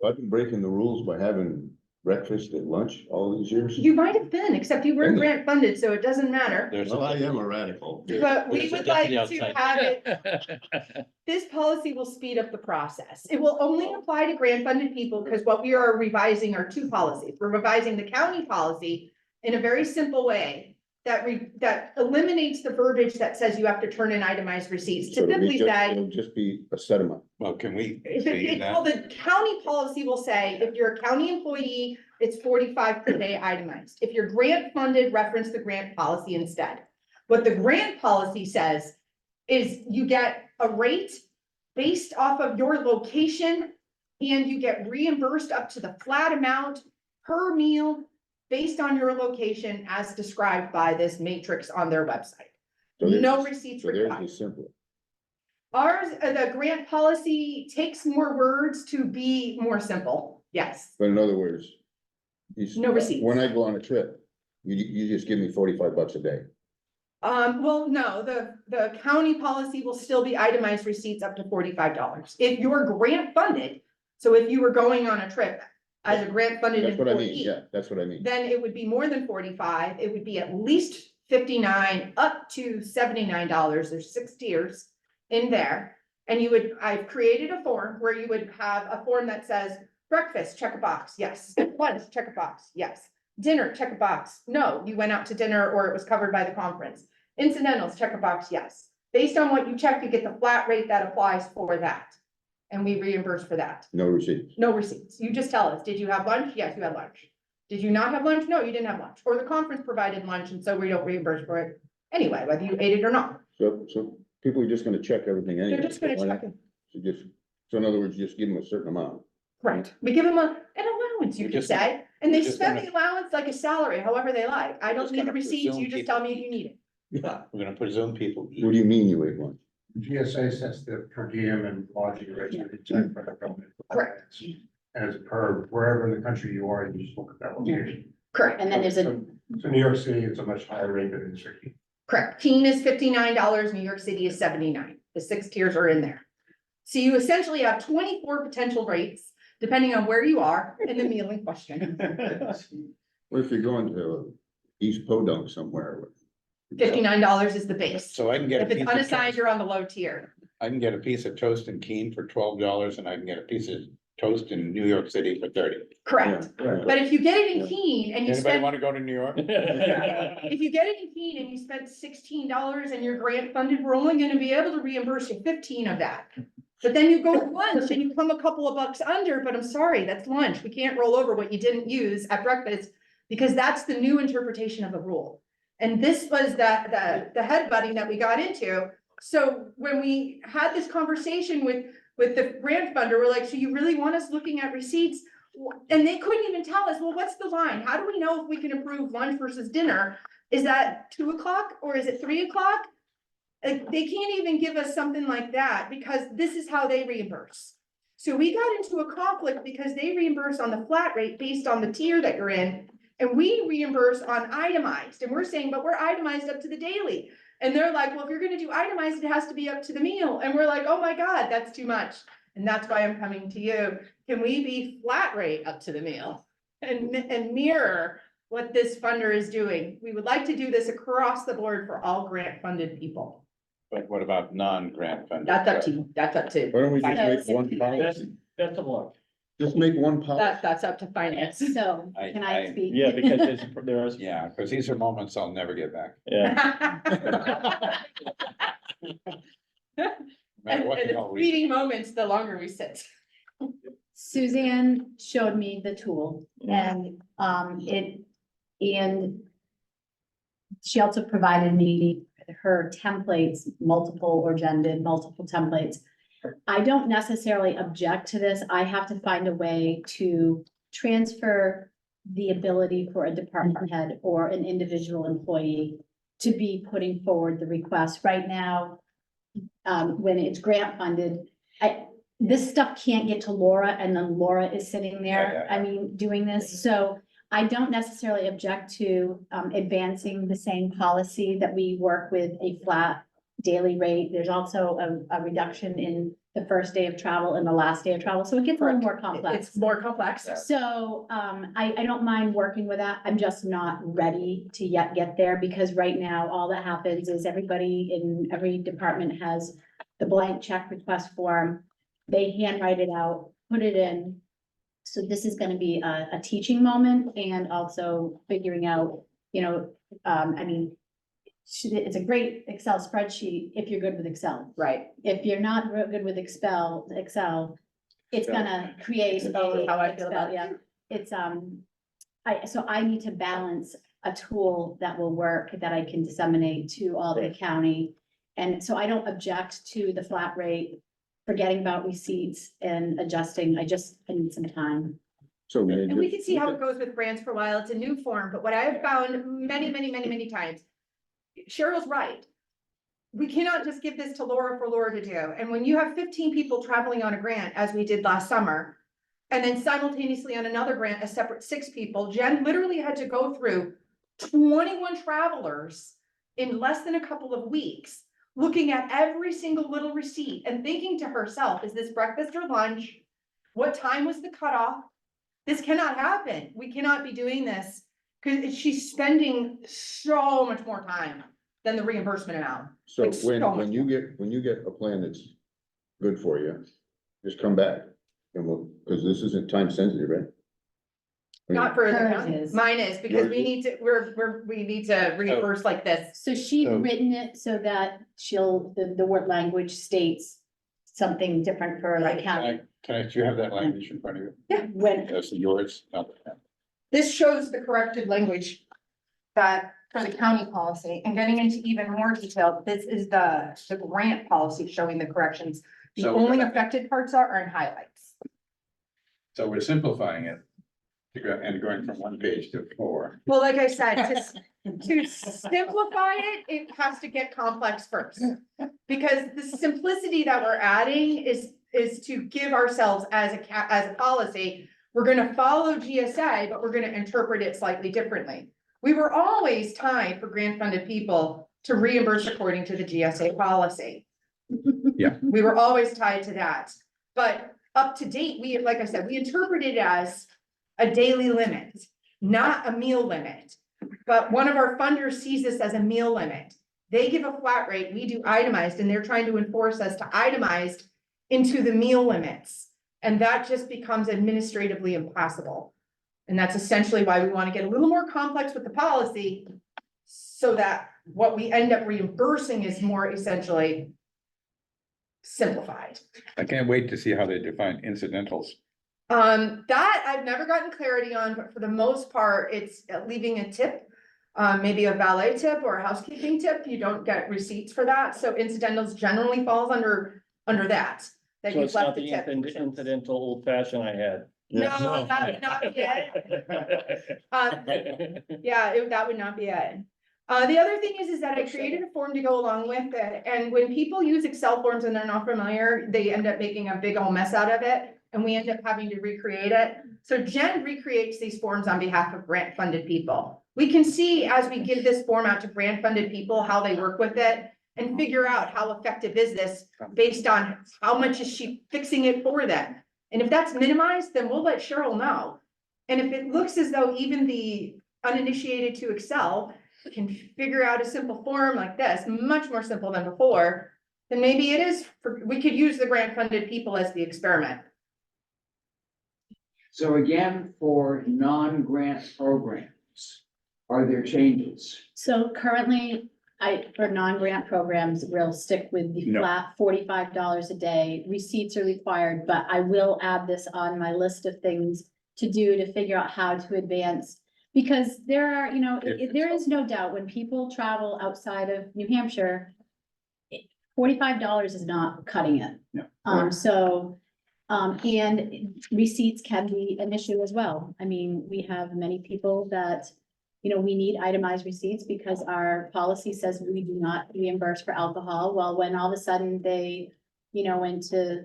G: I've been breaking the rules by having breakfast at lunch all these years.
B: You might have been, except you weren't grant funded, so it doesn't matter.
G: Well, I am a radical.
B: But we
C: There's a
B: would like
C: deputy
B: to
C: outside.
B: have it, this policy will speed up the process. It will only apply to grant funded people because what we are revising are 2 policies. We're revising the county policy in a very simple way that eliminates the verbiage that says you have to turn in itemized receipts.
G: So
B: Typically say,
G: it'll just be a set amount.
C: Well, can we see
B: well,
C: that?
B: the county policy will say, if you're a county employee, it's 45 per day itemized. If you're grant funded, reference the grant policy instead. What the grant policy says is you get a rate based off of your location, and you get reimbursed up to the flat amount per meal based on your location as described by this matrix on their website.
G: So theirs
B: No
G: is-
B: receipts
G: So theirs
B: required.
G: is simpler.
B: Ours, the grant policy takes more words to be more simple. Yes.
G: But in other words.
B: No receipts.
G: When I go on a trip, you just give me $45 a day.
B: Well, no, the county policy will still be itemized receipts up to $45. If you're grant funded, so if you were going on a trip as a grant funded
G: That's what I mean,
B: employee,
G: yeah, that's what I mean.
B: then it would be more than 45. It would be at least 59 up to $79. There's 6 tiers in there. And I've created a form where you would have a form that says breakfast, check a box, yes. Lunch, check a box, yes. Dinner, check a box. No, you went out to dinner or it was covered by the conference. Incidentals, check a box, yes. Based on what you check, you get the flat rate that applies for that. And we reimburse for that.
G: No receipts.
B: No receipts. You just tell us, did you have lunch? Yes, you had lunch. Did you not have lunch? No, you didn't have lunch. Or the conference provided lunch and so we don't reimburse for it anyway, whether you ate it or not.
G: So people are just gonna check everything anyway.
B: They're just gonna
G: Why not?
B: check it.
G: So in other words, just give them a certain amount.
B: Correct. We give them an allowance, you
C: We're
B: could
C: just
B: say, and they
C: we're just
B: spend
C: gonna-
B: the allowance like a salary, however they like. I don't
C: just
B: need the
C: gonna
B: receipts.
C: presume
B: You just
C: people-
B: tell me if you need it.
C: We're gonna presume people eat.
G: What do you mean you ate lunch?
J: GSA sets the per diem and lodging rates for the check for the government.
B: Correct.
J: As per wherever in the country you are, you just look at that location.
B: Correct.
F: And then there's a,
J: So New York City, it's a much higher rate than in Turkey.
B: Correct. Keene is $59. New York City is 79. The 6 tiers are in there. So you essentially have 24 potential rates, depending on where you are in the meal in question.
G: What if you're going to East Podunk somewhere?
B: $59 is the base.
C: So I can get a
B: If it's
C: piece of
B: unassigned,
C: toast,
B: you're on the low tier.
C: I can get a piece of toast in Keene for $12 and I can get a piece of toast in New York City for 30.
B: Correct.
G: Yeah.
B: But if you get it in Keene and you
C: Anybody
B: spend,
C: want to go to New York?
B: if you get it in Keene and you spend $16 and you're grant funded, we're only gonna be able to reimburse you 15 of that. But then you go to lunch and you come a couple of bucks under, but I'm sorry, that's lunch. We can't roll over what you didn't use at breakfast because that's the new interpretation of the rule. And this was the headbutting that we got into. So when we had this conversation with the grant funder, we're like, so you really want us looking at receipts? And they couldn't even tell us, well, what's the line? How do we know if we can approve lunch versus dinner? Is that 2 o'clock or is it 3 o'clock? Like, they can't even give us something like that because this is how they reimburse. So we got into a conflict because they reimburse on the flat rate based on the tier that you're in. And we reimburse on itemized, and we're saying, but we're itemized up to the daily. And they're like, well, if you're gonna do itemized, it has to be up to the meal. And we're like, oh my God, that's too much. And that's why I'm coming to you. Can we be flat rate up to the meal? And mirror what this funder is doing? We would like to do this across the board for all grant funded people.
C: But what about non-grant funded?
B: That's up to, that's up to.
G: Why don't we just
B: finance.
G: make one policy?
A: That's a block.
G: Just make one policy.
B: That's up to finance.
F: so, can I
C: I-
F: speak?
A: Yeah, because there is,
C: Yeah, because these are moments I'll never get back.
A: yeah.
C: No matter
B: And
C: what the
B: the
C: hell we-
B: fleeting moments, the longer we sit.
F: Suzanne showed me the tool and, and she also provided me her templates, multiple or gendered, multiple templates. I don't necessarily object to this. I have to find a way to transfer the ability for a department head or an individual employee to be putting forward the request. Right now, when it's grant funded, this stuff can't get to Laura and then Laura is sitting there,
C: Yeah.
F: I mean, doing this. So I don't necessarily object to advancing the same policy that we work with a flat daily rate. There's also a reduction in the first day of travel and the last day of travel. So it gets a little more complex.
B: It's more complex.
F: So, I don't mind working with that. I'm just not ready to yet get there because right now, all that happens is everybody in every department has the blank check request form. They handwrite it out, put it in. So this is gonna be a teaching moment and also figuring out, I mean, it's a great Excel spreadsheet if you're good with Excel.
B: Right.
F: If you're not real good with Excel, it's gonna create
B: Excel is
F: a,
B: how I feel about it.
F: yeah, it's, so I need to balance a tool that will work, that I can disseminate to all the county. And so I don't object to the flat rate, forgetting about receipts and adjusting, I need some time.
G: So.
B: And we can see how it goes with grants for a while. It's a new form, but what I have found many times, Cheryl's right. We cannot just give this to Laura for Laura to do. And when you have 15 people traveling on a grant, as we did last summer, and then simultaneously on another grant, a separate 6 people, Jen literally had to go through 21 travelers in less than a couple of weeks, looking at every single little receipt and thinking to herself, is this breakfast or lunch? What time was the cutoff? This cannot happen. We cannot be doing this because she's spending so much more time than the reimbursement amount.
G: So
B: Like, so much
G: when you get a plan that's good for you, just come back and we'll, because this isn't time sensitive, right?
B: Not for the
F: Hers
B: county.
F: is.
B: Mine is because
G: Yours
B: we
G: is?
B: need to, we need to reimburse like this.
F: So she's
C: So-
F: written it so that the word language states something different for the
B: Right.
F: county.
C: Do you have that language in front of you?
F: When,
C: That's yours, not the.
B: This shows the corrected language that for the county policy and getting into even more detail, this is the grant policy showing the corrections. The
C: So-
B: only affected parts are in highlights.
C: So we're simplifying it. And going from 1 page to 4.
B: Well, like I said, to simplify it, it has to get complex first. Because the simplicity that we're adding is to give ourselves as a policy, we're gonna follow GSA, but we're gonna interpret it slightly differently. We were always tied for grant funded people to reimburse according to the GSA policy.
C: Yeah.
B: We were always tied to that, but up to date, like I said, we interpret it as a daily limit, not a meal limit. But one of our funders sees this as a meal limit. They give a flat rate, we do itemized, and they're trying to enforce us to itemized into the meal limits. And that just becomes administratively impossible. And that's essentially why we want to get a little more complex with the policy so that what we end up reimbursing is more essentially simplified.
C: I can't wait to see how they define incidentals.
B: That I've never gotten clarity on, but for the most part, it's leaving a tip. Maybe a valet tip or a housekeeping tip. You don't get receipts for that. So incidentals generally falls under that. That
A: So
B: you've
A: it's not
B: left
A: the
B: the tip.
A: incidental old fashioned I had.
B: No, not yet. Yeah, that would not be it. The other thing is that I created a form to go along with it, and when people use Excel forms and they're not familiar, they end up making a big old mess out of it, and we end up having to recreate it. So Jen recreates these forms on behalf of grant funded people. We can see as we give this form out to grant funded people, how they work with it and figure out how effective is this based on how much is she fixing it for them. And if that's minimized, then we'll let Cheryl know. And if it looks as though even the uninitiated to Excel can figure out a simple form like this, much more simple than before, then maybe it is, we could use the grant funded people as the experiment.
E: So again, for non-grant programs, are there changes?
F: so currently, for non-grant programs, we'll stick with the
C: No.
F: flat $45 a day. Receipts are required, but I will add this on my list of things to do to figure out how to advance. Because there are, there is no doubt when people travel outside of New Hampshire, $45 is not cutting it.
C: No.
F: And receipts can be an issue as well. I mean, we have many people that, we need itemized receipts because our policy says we do not reimburse for alcohol. Well, when all of a sudden they, went to,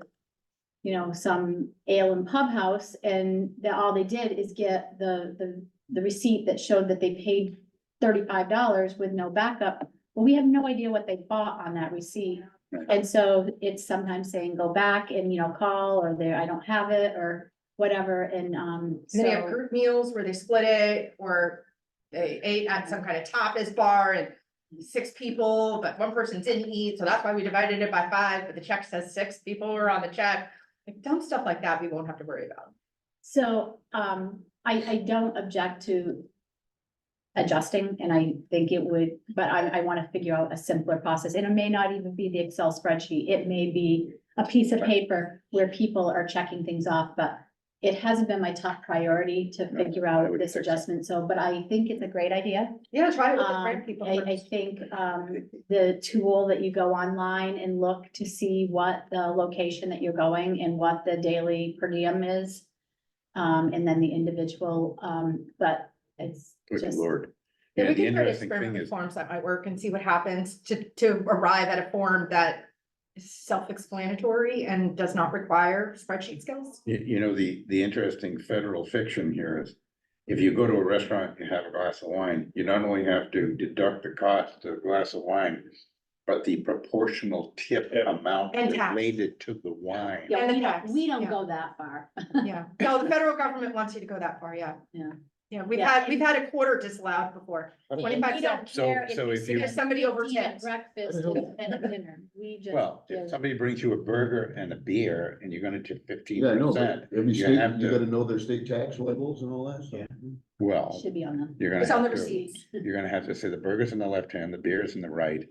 F: some ale and pub house and all they did is get the receipt that showed that they paid $35 with no backup. Well, we have no idea what they bought on that receipt. And so it's sometimes saying, go back and, call, or there, I don't have it, or whatever, and,
B: And then you have
F: so,
B: group meals where they split it, or they ate at some kind of tapas bar and 6 people, but one person didn't eat, so that's why we divided it by 5, but the check says 6 people were on the check. Like dumb stuff like that, we won't have to worry about.
F: so, I don't object to adjusting, and I think it would, but I want to figure out a simpler process, and it may not even be the Excel spreadsheet, it may be a piece of paper where people are checking things off, but it hasn't been my top priority to figure out this adjustment, but I think it's a great idea.
B: Yeah, try it with the grant people
F: I
B: first.
F: think, the tool that you go online and look to see what the location that you're going and what the daily per diem is. And then the individual, but it's
C: Good
F: just,
C: Lord.
B: Yeah,
C: Yeah,
B: we
C: the
B: can try to
C: interesting thing
B: experiment with
C: is,
B: forms that might work and see what happens to arrive at a form that is self-explanatory and does not require spreadsheet skills.
C: the interesting federal fiction here is if you go to a restaurant and have a glass of wine, you not only have to deduct the cost of a glass of wine, but the proportional tip
A: Yeah.
C: amount
B: And tax.
C: related to the wine.
F: Yeah,
B: And the
F: we
B: tax,
F: don't, we don't
B: yeah.
F: go that far.
B: Yeah, no, the federal government wants you to go that far, yeah.
F: Yeah.
B: Yeah,
F: Yeah.
B: we've had a quarter disallowed before,
F: And
B: 25
F: we don't
B: cents.
F: care
C: So if you-
F: spend
B: If somebody
F: 15 at
B: overtips.
F: breakfast and at dinner, we just.
C: Well, if
F: give-
C: somebody brings you a burger and a beer and you're gonna tip 15%.
G: Yeah, I know, but every
C: you
G: state,
C: have
G: you
C: to-
G: gotta know their state tax levels and all that stuff.
C: Well,
F: Should be on them.
C: you're gonna
B: It's on the
C: have to,
B: receipts.
C: you're gonna have to say the burger's in the left hand, the beer's in the right.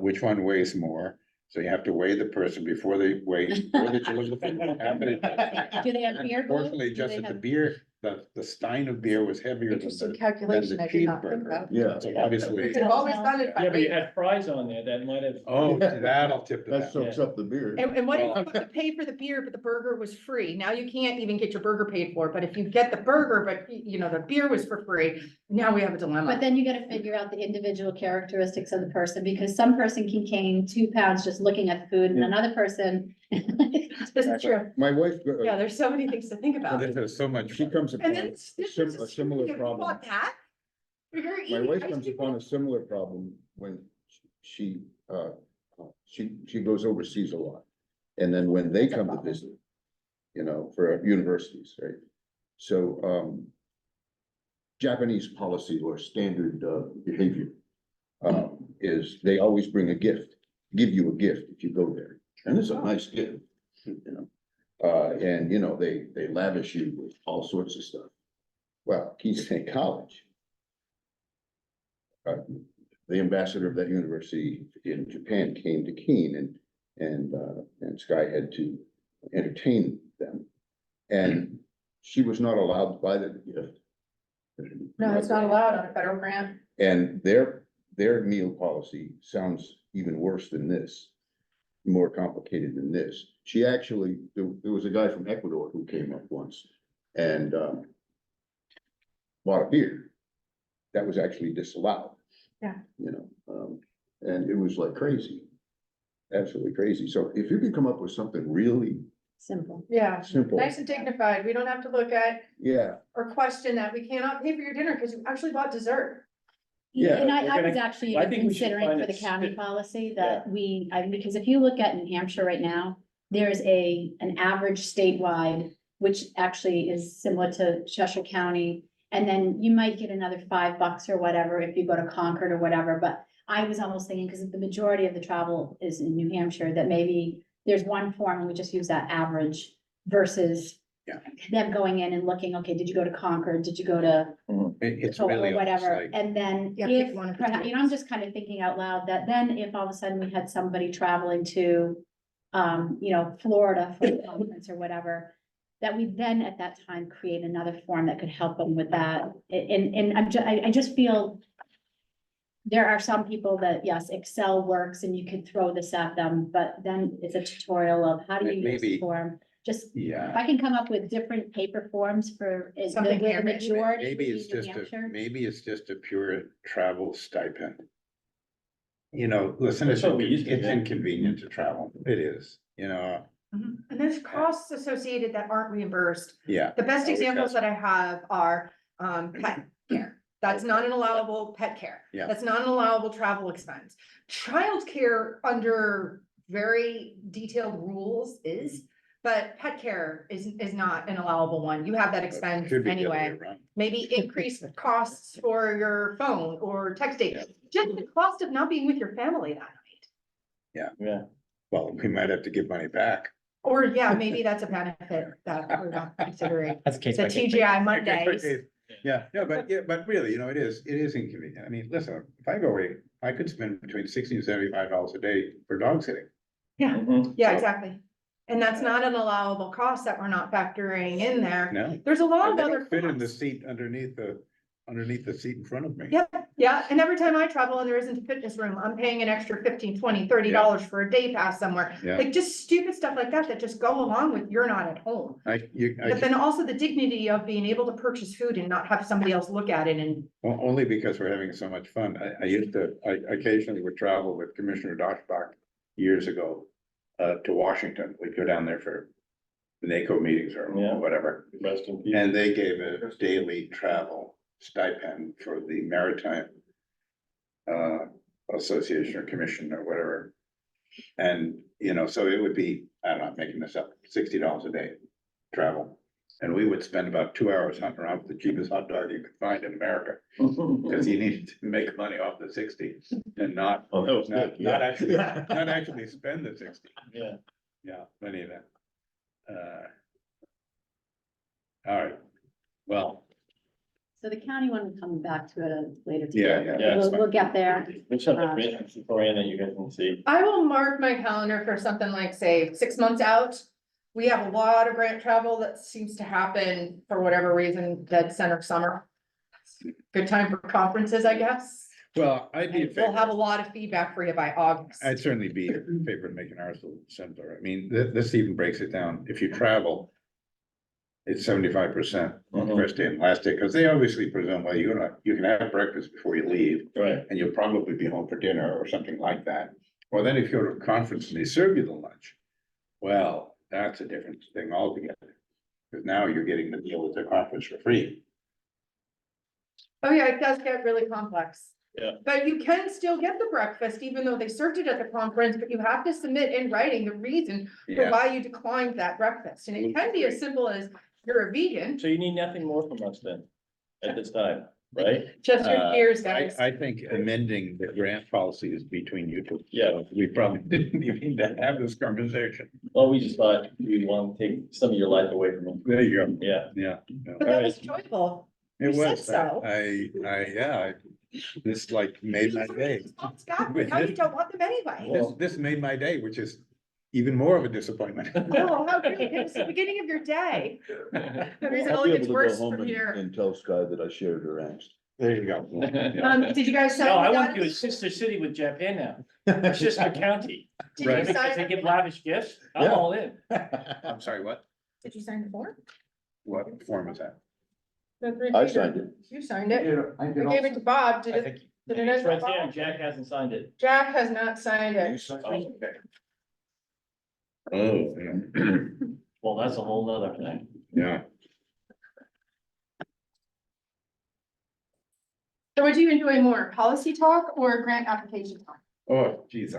C: Which one weighs more? So you have to weigh the person before they weigh, before they deliver the food.
F: Do they have beer? bowls?
C: Unfortunately,
F: Do
C: just
F: they
C: that the
F: have-
C: beer, the stein of beer was heavier than
B: Interesting
C: the
B: calculation I did not think
C: cheeseburger.
B: of.
G: Yeah.
C: So obviously,
B: We've always done it by
A: Yeah, but you
B: weight.
A: had fries on there, that might have.
C: oh, that'll tip the
G: That
C: balance.
G: soaks up the beer.
B: And what if you have to pay for the beer, but the burger was free? Now you can't even get your burger paid for, but if you get the burger, but you know, the beer was for free, now we have a
F: But
B: dilemma.
F: then you gotta figure out the individual characteristics of the person, because some person can gain 2 pounds just looking at the food, and
G: Yeah.
F: another person.
B: This is true.
G: My wife,
B: Yeah, there's so many things to think about.
C: There's so much.
G: she comes
B: And
G: upon
B: then
G: a similar problem.
B: That? You're
G: My
B: eating
G: wife
B: ice
G: comes
B: cream.
G: upon a similar problem when she, she goes overseas a lot. And then when they
F: That's a
G: come to
F: problem.
G: visit, for universities, right? So, Japanese policy or standard, behavior, is they always bring a gift, give you a gift if you go there. And it's a nice gift, and they lavish you with all sorts of stuff. Well, Keene State College. The ambassador of that university in Japan came to Keene and Sky had to entertain them. And she was not allowed to buy the gift.
B: No, it's not allowed on a federal grant.
G: And their meal policy sounds even worse than this, more complicated than this. She actually, there was a guy from Ecuador who came up once and bought a beer that was actually disallowed.
B: Yeah.
G: And it was like crazy, absolutely crazy. So if you could come up with something really
F: Simple.
B: Yeah,
G: simple,
B: nice and dignified. We don't have to look at
G: yeah,
B: or question that. We cannot pay for your dinner because you actually bought dessert.
G: Yeah,
F: And I
A: we're
F: was
A: gonna-
F: actually
A: I
F: even
A: think we should
F: considering
A: find
F: for the
A: it
F: county
A: sti-
F: policy that because if you look at New Hampshire right now, there's an average statewide, which actually is similar to Cheshire County. And then you might get another $5 or whatever if you go to Concord or whatever, but I was almost thinking, because the majority of the travel is in New Hampshire, that maybe there's one form and we just use that average versus
C: Yeah.
F: them going in and looking, okay, did you go to Concord? Did you go to
C: It's
F: or
C: really
F: whatever,
C: like,
F: and then
B: Yeah, pick
F: if,
B: one of the
F: perhaps,
B: two.
F: I'm just kind of thinking out loud that then if all of a sudden we had somebody traveling to, Florida for a conference or whatever, that we then at that time create another form that could help them with that. And I just feel there are some people that, yes, Excel works and you could throw this at them, but then it's a tutorial of how do you use the
C: Maybe-
F: form? Just, if
C: yeah,
F: I can come up with different paper forms for
B: Something
F: the
B: handwritten.
F: majority.
C: maybe
F: would
C: it's
F: be New
C: just
F: Hampshire.
C: maybe it's just a pure travel stipend. Listen,
A: That's what we used to
C: it's
A: do.
C: inconvenient to travel, it is,
B: And there's costs associated that aren't reimbursed.
C: yeah.
B: The best
C: Always
B: examples
C: has.
B: that I have are pet care. That's not an allowable pet care.
C: Yeah.
B: That's not an allowable travel expense. Childcare under very detailed rules is, but pet care is not an allowable one. You have that expense
C: Should be the other way
B: anyway.
C: around.
B: Maybe increased costs for your phone or texting, just the cost of not being with your family that night.
A: Yeah,
C: Well, we might have to give money back.
B: Or yeah, maybe that's a benefit that we're not considering.
H: That's a case
B: The
H: by case.
B: TGI Mondays.
C: Yeah, but really, it is inconvenient. I mean, listen, if I go away, I could spend between $60 and $75 a day for dog sitting.
B: Yeah,
A: Mhm.
B: yeah,
C: So-
B: exactly. And that's not an allowable cost that we're not factoring in there.
C: No.
B: There's a lot
C: And
B: of
C: they
B: other
C: don't fit in the
B: costs.
C: seat underneath the seat in front of me.
B: Yeah, yeah, and every time I travel and there isn't a fitness room, I'm paying an extra $15, $20, $30 for a day pass somewhere.
C: Yeah.
B: Like just stupid stuff like that just go along with you're not at home. But then also the dignity of being able to purchase food and not have somebody else look at it and,
C: Only because we're having so much fun. I occasionally would travel with Commissioner Doshbach years ago to Washington. We'd go down there for NACO meetings or
A: Yeah.
C: whatever.
A: Rest in peace.
C: And they gave a daily travel stipend for the Maritime Association or Commission or whatever. And, you know, so it would be, I don't know, I'm making this up, $60 a day travel. And we would spend about 2 hours hunting around for the cheapest hot dog you could find in America. Because you needed to make money off the 60 and not,
A: Oh, that was
C: not,
A: good,
C: not
A: yeah.
C: actually, not actually spend the 60.
A: Yeah.
C: Yeah, plenty of that. All right, well,
F: So the county one will come back to it at a later. date.
C: yeah, yeah. that's
F: We'll
C: fine.
F: get there.
A: There's something written beforehand that you guys can see.
B: I will mark my calendar for something like, say, 6 months out. We have a lot of grant travel that seems to happen for whatever reason, dead center summer. Good time for conferences, I guess.
C: Well, I'd be in
B: And we'll
C: favor,
B: have a lot of feedback for you by August.
C: I'd certainly be in favor of making ours a little simpler. I mean, this even breaks it down. If you travel, it's 75% on the
A: Mhm.
C: first day and last day, because they obviously presume, well, you can have breakfast before you leave,
A: Right.
C: and you'll probably be home for dinner or something like that. Well, then if you go to a conference and they serve you the lunch, well, that's a different thing altogether. Because now you're getting the deal at the conference for free.
B: Oh, yeah, it does get really complex.
A: Yeah.
B: But you can still get the breakfast, even though they served it at the conference, but you have to submit in writing the reason for
C: Yeah,
B: why you declined that breakfast. And it can be as simple as you're a vegan,
A: So you need nothing more from us then, at this time, right?
B: just your fears,
C: I,
B: guys.
C: I think amending the grant policy is between you two.
A: Yeah.
C: We probably didn't even need to have this conversation.
A: Well, we just thought we want to take some of your life away from you.
C: There you go.
A: Yeah.
C: Yeah.
B: But that was joyful.
C: It
B: You said
C: was,
B: so.
C: this like made my day.
B: Scott, but now you don't want them anyway.
C: This made my day, which is even more of a disappointment.
B: Oh, how great. It was the beginning of your day. It
G: I'll
B: only
G: be
B: gets
G: able to go
B: worse
G: home
B: from here.
G: and tell Sky that I shared her angst.
C: There you go.
B: Did you guys sign?
K: No, I
B: that?
K: want you a sister city with Japan now, sister county.
B: Did
C: Right.
B: you
K: Because they
B: sign,
K: give lavish gifts, I'm
G: Yeah.
K: all in.
C: I'm sorry, what?
B: did you sign the form?
C: What form is that?
B: The three
G: I
B: pager.
G: signed it.
B: You signed it. I gave it to Bob. Did
K: I
B: it?
K: think
B: Did it?
A: It's
B: end
A: right
B: up
A: there,
B: Bob?
A: and Jack hasn't signed it.
B: Jack has not signed
G: You
B: it.
G: signed
A: Oh,
G: it.
A: okay.
C: Oh, yeah.
A: Well, that's a whole nother thing.
C: Yeah.
B: So would you enjoy more policy talk or grant application talk?
C: Oh, geez,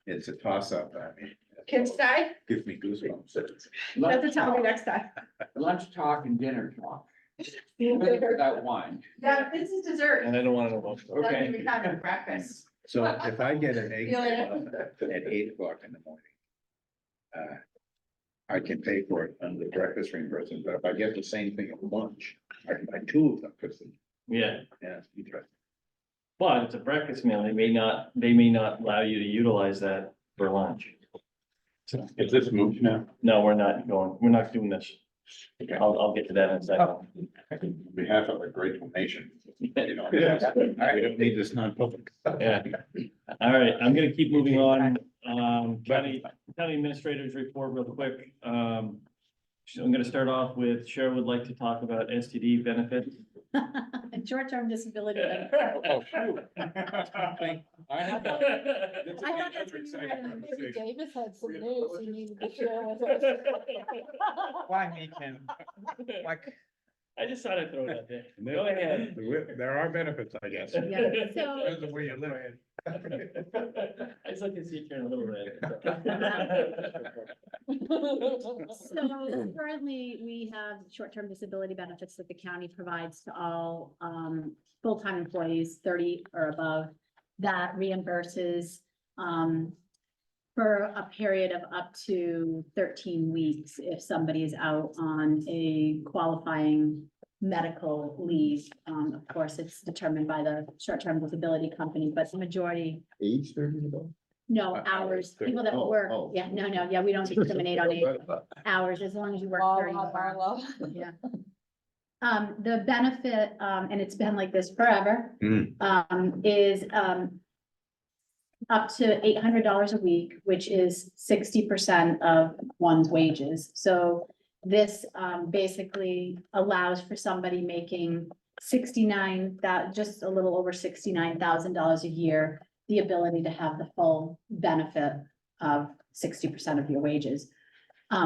C: it's a toss up. I mean.
B: Can stay?
C: Gives me goosebumps.
B: You have to tell me next time.
E: Lunch talk and dinner talk. Without wine.
B: Yeah, this is dessert.
A: And I don't want to know about.
B: That's
E: Okay.
B: what we have at breakfast.
C: So if I get an egg
B: Feel it.
C: at 8 o'clock in the morning. I can pay for it under the breakfast reimbursement, but if I get the same thing at lunch, I can buy 2 of them, because,
A: Yeah,
C: yeah, it's interesting.
A: but it's a breakfast meal. They may not allow you to utilize that for lunch.
C: Is this moved now?
A: No, we're not doing this.
C: Okay.
A: I'll get to that in a second.
C: On behalf of a grateful nation, you know,
A: Yeah.
C: I don't need this non-public.
A: Yeah. All right, I'm gonna keep moving on. County administrators report real quick. So I'm gonna start off with Cheryl would like to talk about STD benefits.
F: And short-term disability.
C: Oh, shoot. I have a-
F: I thought that's what you were gonna
C: Maybe
L: Davis had some news he needed to share with us.
H: Why me, Kim? Why
A: I just thought I'd throw it out there. Go ahead.
C: There are benefits, I guess.
F: Yeah, so.
C: Depends on where you live.
A: I just like to see you turn a little red.
F: So currently, we have short-term disability benefits that the county provides to all full-time employees, 30 or above. That reimburses for a period of up to 13 weeks if somebody is out on a qualifying medical leave. Of course, it's determined by the short-term disability company, but the majority,
G: Age 30 ago?
F: no,
C: Hours,
F: hours, people that
G: Oh,
F: work,
G: oh.
F: yeah, no, yeah, we don't discriminate on age, hours, as long as you work 30 hours. Yeah. The benefit, and it's been like this forever, is, up to $800 a week, which is 60% of one's wages. So this, basically allows for somebody making just a little over $69,000 a year, the ability to have the full benefit of 60% of your wages.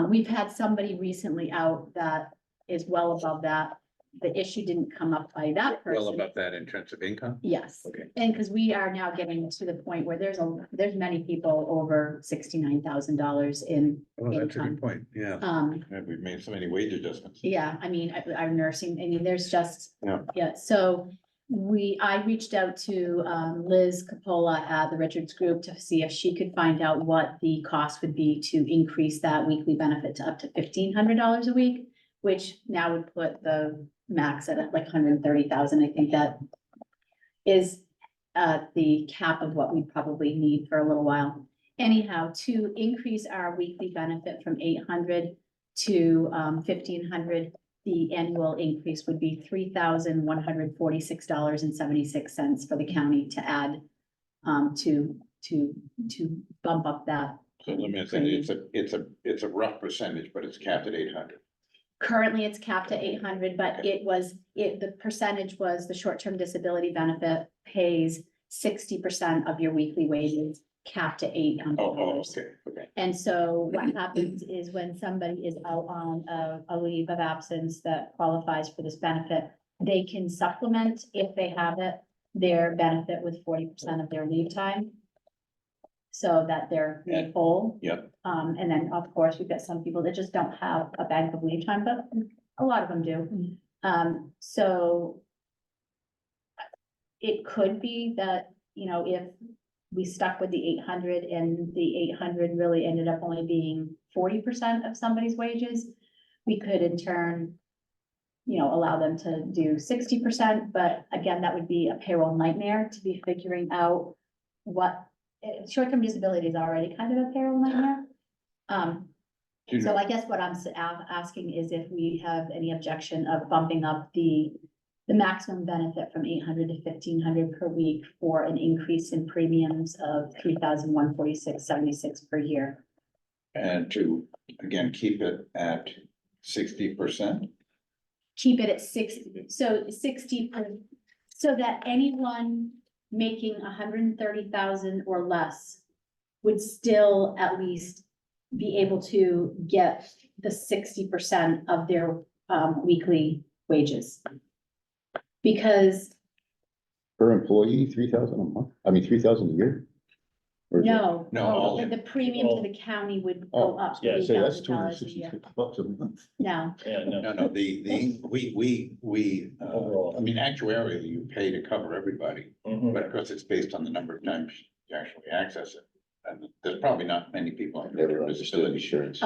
F: We've had somebody recently out that is well above that. The issue didn't come up by that
C: Well,
F: person.
C: about that in terms of income?
F: Yes,
C: Okay.
F: and because we are now getting to the point where there's many people over $69,000 in
C: Oh, that's a
F: income.
C: good point, yeah. Yeah, we've made so many wage adjustments.
F: Yeah, I mean, our nursing, I mean, there's just.
C: Yeah.
F: Yeah, so I reached out to Liz Capola at the Richards Group to see if she could find out what the cost would be to increase that weekly benefit to up to $1,500 a week, which now would put the max at like 130,000. I think that is the cap of what we probably need for a little while. Anyhow, to increase our weekly benefit from 800 to 1,500, the annual increase would be $3,146.76 for the county to add to bump up that.
C: So let me say, it's a rough percentage, but it's capped at 800.
F: Currently, it's capped at 800, but the percentage was the short-term disability benefit pays 60% of your weekly wages, capped at $800.
C: Okay.
F: And so what happens is when somebody is out on a leave of absence that qualifies for this benefit, they can supplement, if they have it, their benefit with 40% of their leave time. So that they're made whole.
C: Yep.
F: And then, of course, we've got some people that just don't have a bank of leave time, but a lot of them do. So it could be that, if we stuck with the 800 and the 800 really ended up only being 40% of somebody's wages, we could in turn, allow them to do 60%, but again, that would be a payroll nightmare to be figuring out what, short-term disability is already kind of a payroll nightmare. So I guess what I'm asking is if we have any objection of bumping up the maximum benefit from 800 to 1,500 per week for an increase in premiums of $3,146.76 per year.
C: And to, again, keep it at 60%.
F: Keep it at 60, so 60, so that anyone making 130,000 or less would still at least be able to get the 60% of their weekly wages. Because
G: Per employee, 3,000 a month, 3,000 a year? Or is it-
F: no,
C: No,
F: the premium to the county would go
G: Oh,
F: up to
A: yeah,
G: Say that's
F: $8,000 a year.
G: $266 a month.
F: No,
A: Yeah, no.
C: No,
A: Overall.
C: actuarially, you pay to cover everybody,
A: Mhm.
C: but of course, it's based on the number of times you actually access it. And there's probably not many people on
G: Never
C: short-term
G: understood
C: disability.
G: insurance.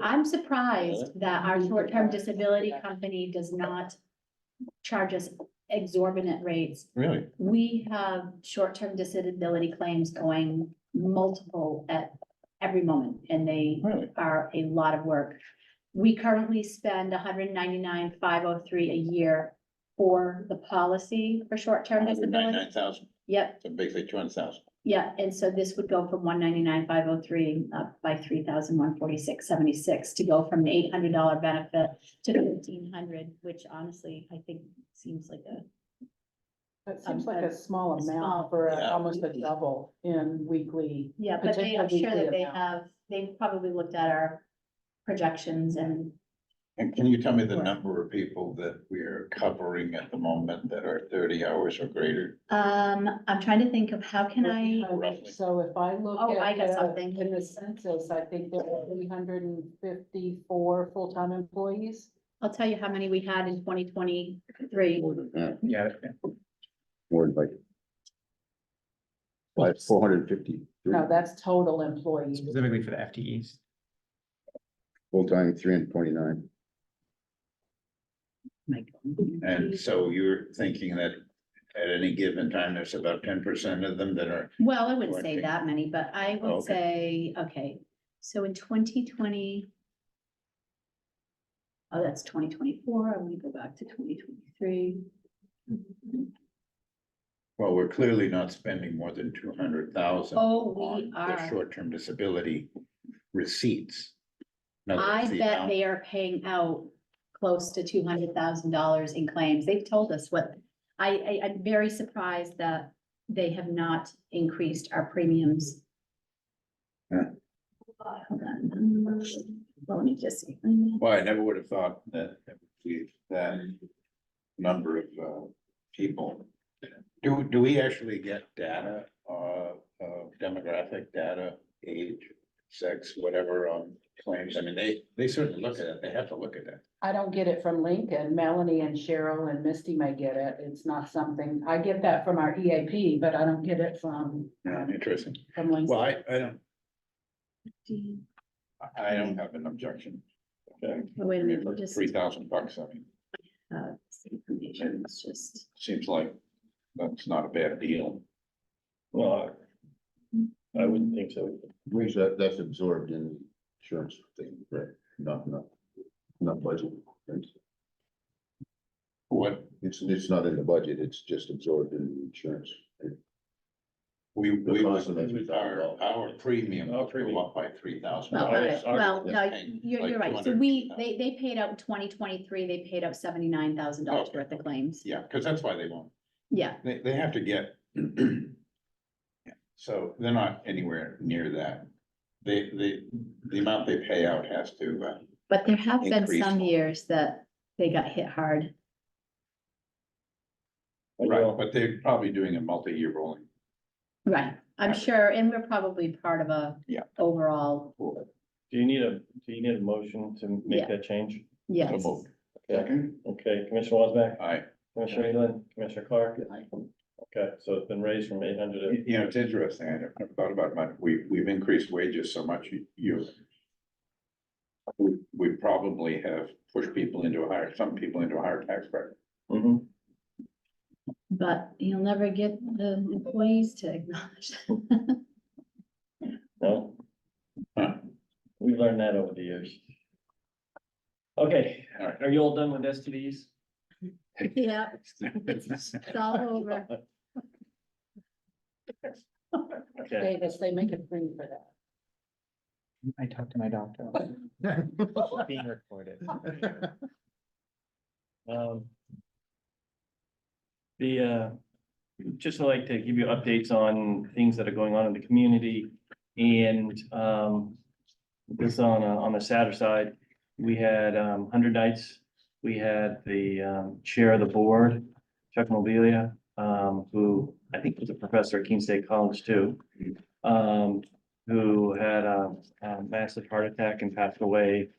F: I'm surprised that our short-term disability company does not charge us exorbitant rates.
C: Really?
F: We have short-term disability claims going multiple at every moment, and they
C: Really?
F: are a lot of work. We currently spend $199,503 a year for the policy for short-term disability.
C: 199,000,
F: Yep,
C: so basically 200,000.
F: yeah, and so this would go from $199,503 up by $3,146.76 to go from an $800 benefit to $1,500, which honestly, I think seems like
L: That seems like a small
F: Small.
L: amount for
C: Yeah.
L: almost a double in weekly.
F: yeah, but I'm
L: Potentially
F: sure that
L: weekly
F: they
L: amount.
F: they've probably looked at our projections and,
C: And can you tell me the number of people that we're covering at the moment that are 30 hours or greater?
F: I'm trying to think of how can I,
C: Roughly.
L: So if I look
F: Oh, I got
L: at,
F: something.
L: in the census, I think there are 354 full-time employees.
F: I'll tell you how many we had in 2023.
G: More than that,
H: Yeah.
G: more than like 450.
L: No, that's total employees.
H: Specifically for the FTEs.
G: Full-time, 329.
C: And so you're thinking that at any given time, there's about 10% of them that are,
F: Well, I wouldn't say
C: Working.
F: that many, but I
C: Oh,
F: would say, okay, so in 2020. Oh, that's 2024. I'm gonna go back to 2023.
C: well, we're clearly not spending more than 200,000
F: Oh, we
C: on the
F: are.
C: short-term disability receipts. In other
F: I
C: words, the
F: bet
C: amount-
F: they are paying out close to $200,000 in claims. They've told us what, I'm very surprised that they have not increased our premiums.
C: Yeah.
F: Hold on. well, let me just see.
C: Well, I never would have thought that that number of people. Do we actually get data, demographic data, age, sex, whatever on claims? I mean, they certainly look at it. They have to look at that.
L: I don't get it from Lincoln. Melanie and Cheryl and Misty may get it. It's not something, I get that from our EAP, but I don't get it from,
C: Interesting.
L: from Lincoln.
C: Well, I don't have an objection. Okay.
F: Oh, wait a minute, we'll just,
C: $3,000, I mean,
F: this information, it's just,
C: seems like that's not a bad deal.
A: Well, I wouldn't think so.
G: Which that's absorbed in the insurance thing, right? Not budget. Right?
C: What
G: It's not in the budget, it's just absorbed in the insurance. Right?
C: we
G: cost of that
C: our premium
A: Our
C: will
A: premium.
C: go up by $3,000.
F: well,
A: Ours-
F: well, no,
C: That's paying
F: you're
C: like
F: right. So
C: 200.
F: they paid out in 2023, they paid out $79,000
C: Okay.
F: worth of claims.
C: Yeah, because that's why they won't.
F: Yeah,
C: They have to get. Yeah, so they're not anywhere near that. The amount they pay out has to,
F: but there have been
C: Increase.
F: some years that they got hit hard.
C: right, but they're probably doing a multi-year rolling.
F: Right, I'm sure, and we're probably part of a
C: Yeah.
F: overall,
A: Do you need a motion to make
F: Yeah.
A: that change?
F: yes.
C: moved.
A: Okay, Commissioner Wasback,
C: Aye.
A: Commissioner England, Commissioner Clark. Okay, so it's been raised from 800 to.
C: You know, it's interesting, I never thought about it, but we've increased wages so much, we probably have pushed people into some people into a higher tax bracket.
A: Mhm.
F: But you'll never get the employees to acknowledge.
A: No?
C: Huh.
A: We've learned that over the years. Okay,
C: All right.
A: are you all done with STDs?
F: Yeah, it's all over.
A: Okay,
L: Davis, they make it free for that.
H: I talked to my doctor. Being recorded.
A: Just like to give you updates on things that are going on in the community and, this on the sadder side, we had, 100 nights. We had the, chair of the board, Chuck Mobilia, who I think was a professor at Keene State College too. Who had a massive heart attack and passed away.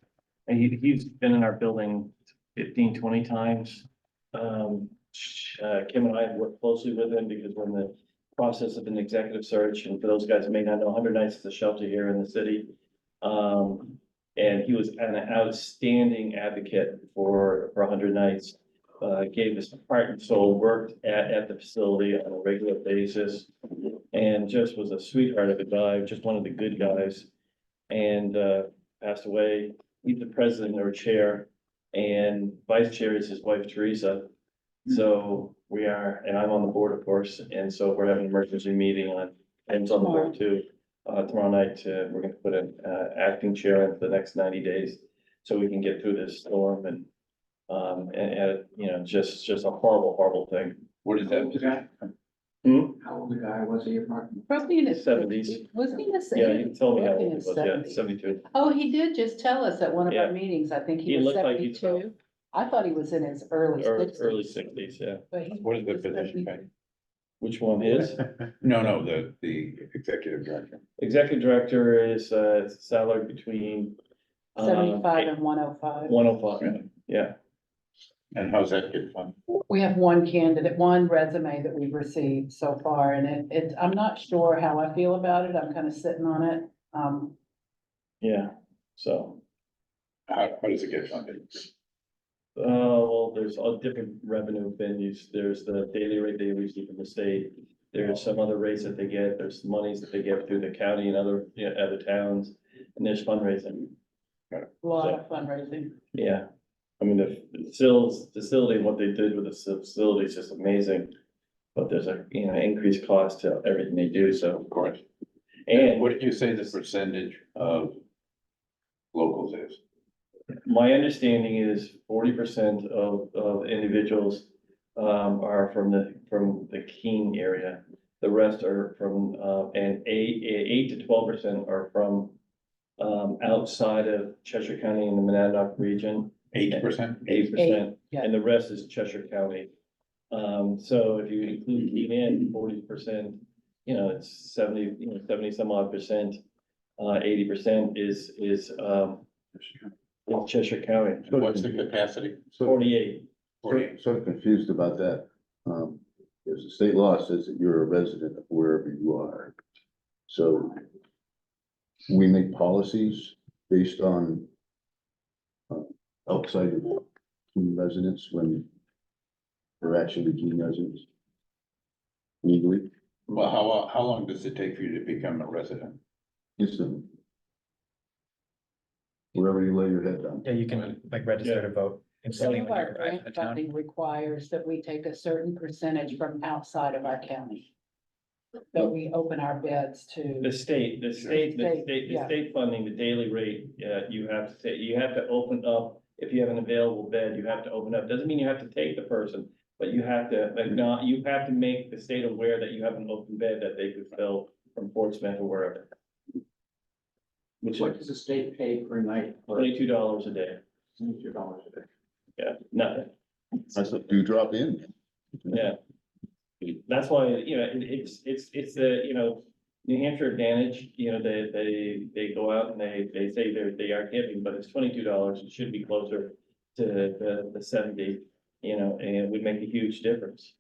A: And he's been in our building 15, 20 times. Kim and I have worked closely with him because we're in the process of an executive search. And for those guys who may not know, 100 Nights is a shelter here in the city. And he was an outstanding advocate for 100 Nights. Gave his heart and soul, worked at the facility on a regular basis. And just was a sweetheart of a guy, just one of the good guys. And passed away. He's the president or chair, and vice chair is his wife Teresa. So we are, and I'm on the board, of course, and so we're having an emergency meeting on, Tim's on the board too. Tomorrow night, we're gonna put an acting chair in for the next 90 days, so we can get through this storm and you know, just a horrible, horrible thing.
C: What is that?
E: How old a guy was he, Mark?
L: Probably in his
A: 70s.
L: Was he in his?
A: Yeah, he told me how
L: Probably in
A: old he
L: his
A: was, yeah,
L: 70s.
A: 72.
L: Oh, he did just tell us at one of
A: Yeah.
L: our meetings, I think
A: He
L: he was
A: looked like he's about-
L: 72. I thought he was in his early
A: Early
L: 60s.
A: 60s, yeah.
L: But he
C: What is the
L: was
C: position
L: 72.
C: pay?
A: Which one is?
C: No, the executive director.
A: Executive director is salary between.
L: 75 and 105.
A: 105, yeah.
C: And how's that get funded?
L: We have one candidate, one resume that we've received so far, and I'm not sure how I feel about it. I'm kind of sitting on it.
A: Yeah, so,
C: How does it get funded?
A: well, there's all different revenue venues. There's the daily rate they receive from the state. There's some other rates that they get. There's monies that they get through the county and other, other towns. And there's fundraising.
L: A lot of fundraising.
A: Yeah. I mean, the facility, what they did with the facility is just amazing. But there's a, increased cost to everything they do, so.
C: Of course.
A: And
C: What did you say the percentage of locals is?
A: my understanding is 40% of individuals are from the Keene area. The rest are from, and 8 to 12% are from outside of Cheshire County in the Monadnock region,
C: 8%.
A: 8%,
L: yeah.
A: and the rest is Cheshire County. So if you include Keenan, 40%, you know, it's 70, 70 some odd percent. 80% is in Cheshire County,
C: What's the capacity?
A: 48.
G: Sort of confused about that. There's a state law says that you're a resident of wherever you are. So we make policies based on outside of Keene residents when they're actually Keene residents. Legally,
C: Well, how long does it take for you to become a resident?
G: instantly. Wherever you lay your head down.
H: Yeah, you can like register to vote
L: Some
H: instantly
L: of
H: when
L: our
H: you arrive
L: grant
H: at the town.
L: funding requires that we take a certain percentage from outside of our county. That we open our beds to.
A: The state,
L: yeah.
A: state funding, the daily rate, you have to say, you have to open up, if you have an available bed, you have to open up, doesn't mean you have to take the person. But you have to, you have to make the state aware that you have an open bed that they could fill from Portsmouth or wherever. Which
E: What
A: is
E: does the state pay per night?
A: $22 a day,
E: $22 a day.
A: yeah, nothing,
G: That's what you drop in.
A: yeah. That's why, it's the, New Hampshire Advantage, they go out and they say they are giving, but it's $22, it should be closer to the 70, and it would make a huge difference.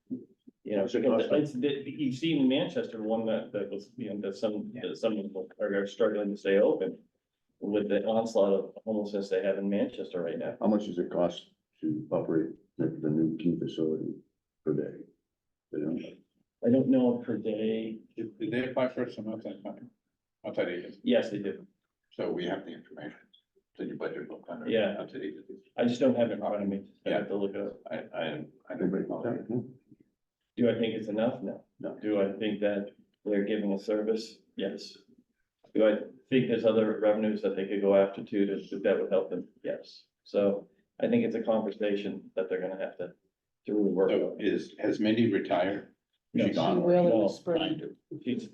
A: You've seen Manchester, one that was, that some people are struggling to stay open with the onslaught of homelessness they have in Manchester right now.
G: How much does it cost to operate the new Keene facility per day? They don't know.
A: I don't know per day,
C: Did they apply for some outside money? Outside agency,
A: yes, they do,
C: so we have the information. So your budget book under.
A: Yeah.
C: Outside agencies.
A: I just don't have it in front of me, I have to look it up.
C: I
G: They
C: don't
G: break it
C: recall.
G: down.
A: Do I think it's enough? No.
G: No.
A: Do I think that they're giving a service? Yes. Do I think there's other revenues that they could go after too, that would help them? Yes. So I think it's a conversation that they're gonna have to really work
C: So
A: on.
C: has Mindy retired? Is she
A: No.
C: gone?
L: She will in
A: No,
L: the spring.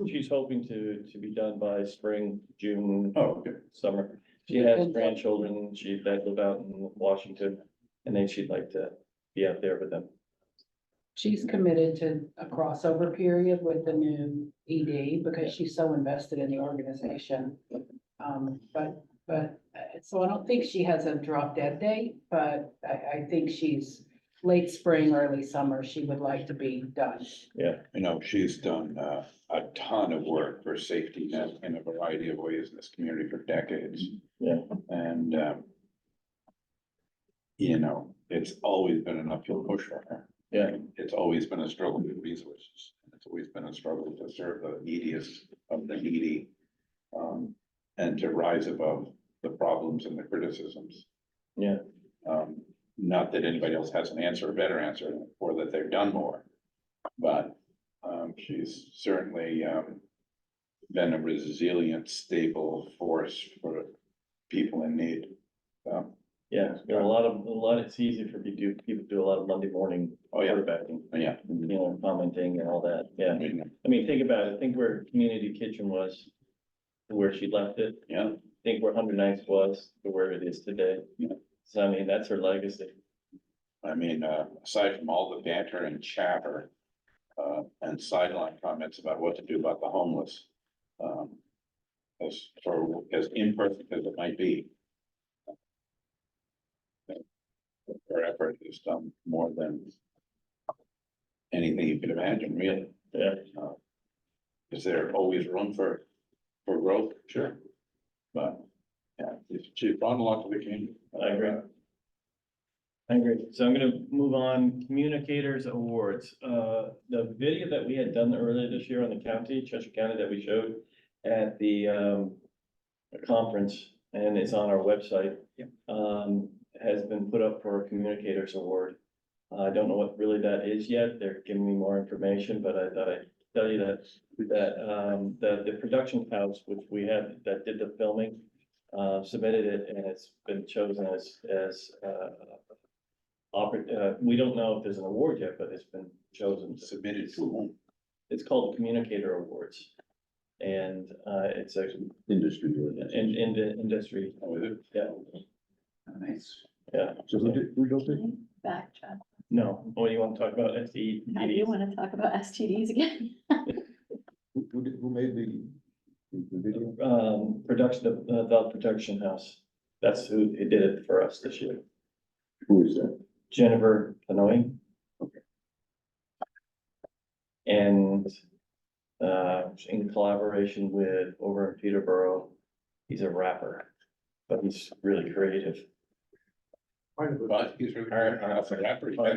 A: She's hoping to be done by spring, June,
C: Oh, okay.
A: summer. She has grandchildren, that live out in Washington, and then she'd like to be out there with them.
L: She's committed to a crossover period with the new ED because she's so invested in the organization. So I don't think she has a drop dead date, but I think she's late spring, early summer, she would like to be done.
C: She's done a ton of work for safety net in a variety of ways in this community for decades.
A: Yeah.
C: And it's always been an uphill push for her.
A: Yeah.
C: It's always been a struggle with resources. It's always been a struggle to serve the neediest of the needy. And to rise above the problems and the criticisms.
A: Yeah.
C: Not that anybody else has an answer, a better answer, or that they've done more. But she's certainly been a resilient, stable force for people in need.
A: Yeah, it's easy for people to do a lot of Monday morning
C: Oh, yeah.
A: quarterbacking,
C: Yeah.
A: commenting and all that, yeah.
C: I mean,
A: I mean, think about it, think where Community Kitchen was, to where she left it,
C: yeah,
A: think where 100 Nights was, to where it is today.
C: Yeah.
A: So I mean, that's her legacy.
C: I mean, aside from all the banter and chatter, and sideline comments about what to do about the homeless, as imperfect as it might be, her effort has done more than anything you could imagine, really.
A: Yeah.
C: Is there always room for growth? Sure. But, yeah, she's brought a lot to the community.
A: I agree. So I'm gonna move on, Communicators Awards. The video that we had done earlier this year on the county, Cheshire County, that we showed at the conference, and it's on our website. Has been put up for a Communicators Award. I don't know what really that is yet. They're giving me more information, but I thought I'd tell you that the production house, which we had, that did the filming, submitted it, and it's been chosen as we don't know if there's an award yet, but it's been chosen.
C: Submitted to whom?
A: It's called Communicator Awards. And, it's a,
G: Industry.
A: in the industry, yeah,
E: Nice.
A: yeah.
G: So who built it?
F: Backtrack.
A: No, what do you want to talk about, STD?
F: I do want to talk about STDs again.
G: Who made the video?
A: Production of, the production house, that's who did it for us this year,
G: Who is that?
A: Jennifer Panoy. And, in collaboration with over in Peterborough, he's a rapper, but he's really creative.
C: But he's really, that's a rapper.
A: But,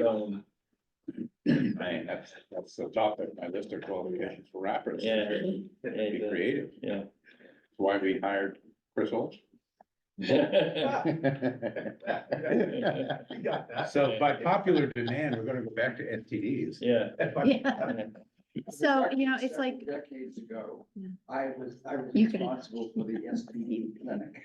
C: Man, that's the top of my list of qualifications for rappers.
A: Yeah.
C: Be creative.
A: Yeah.
C: That's why we hired Chris Olson. So by popular demand, we're gonna go back to STDs.
A: Yeah.
F: Yeah. So, it's like,
E: Decades ago,
F: Yeah.
E: I was
F: You could-
E: responsible for the STD clinic.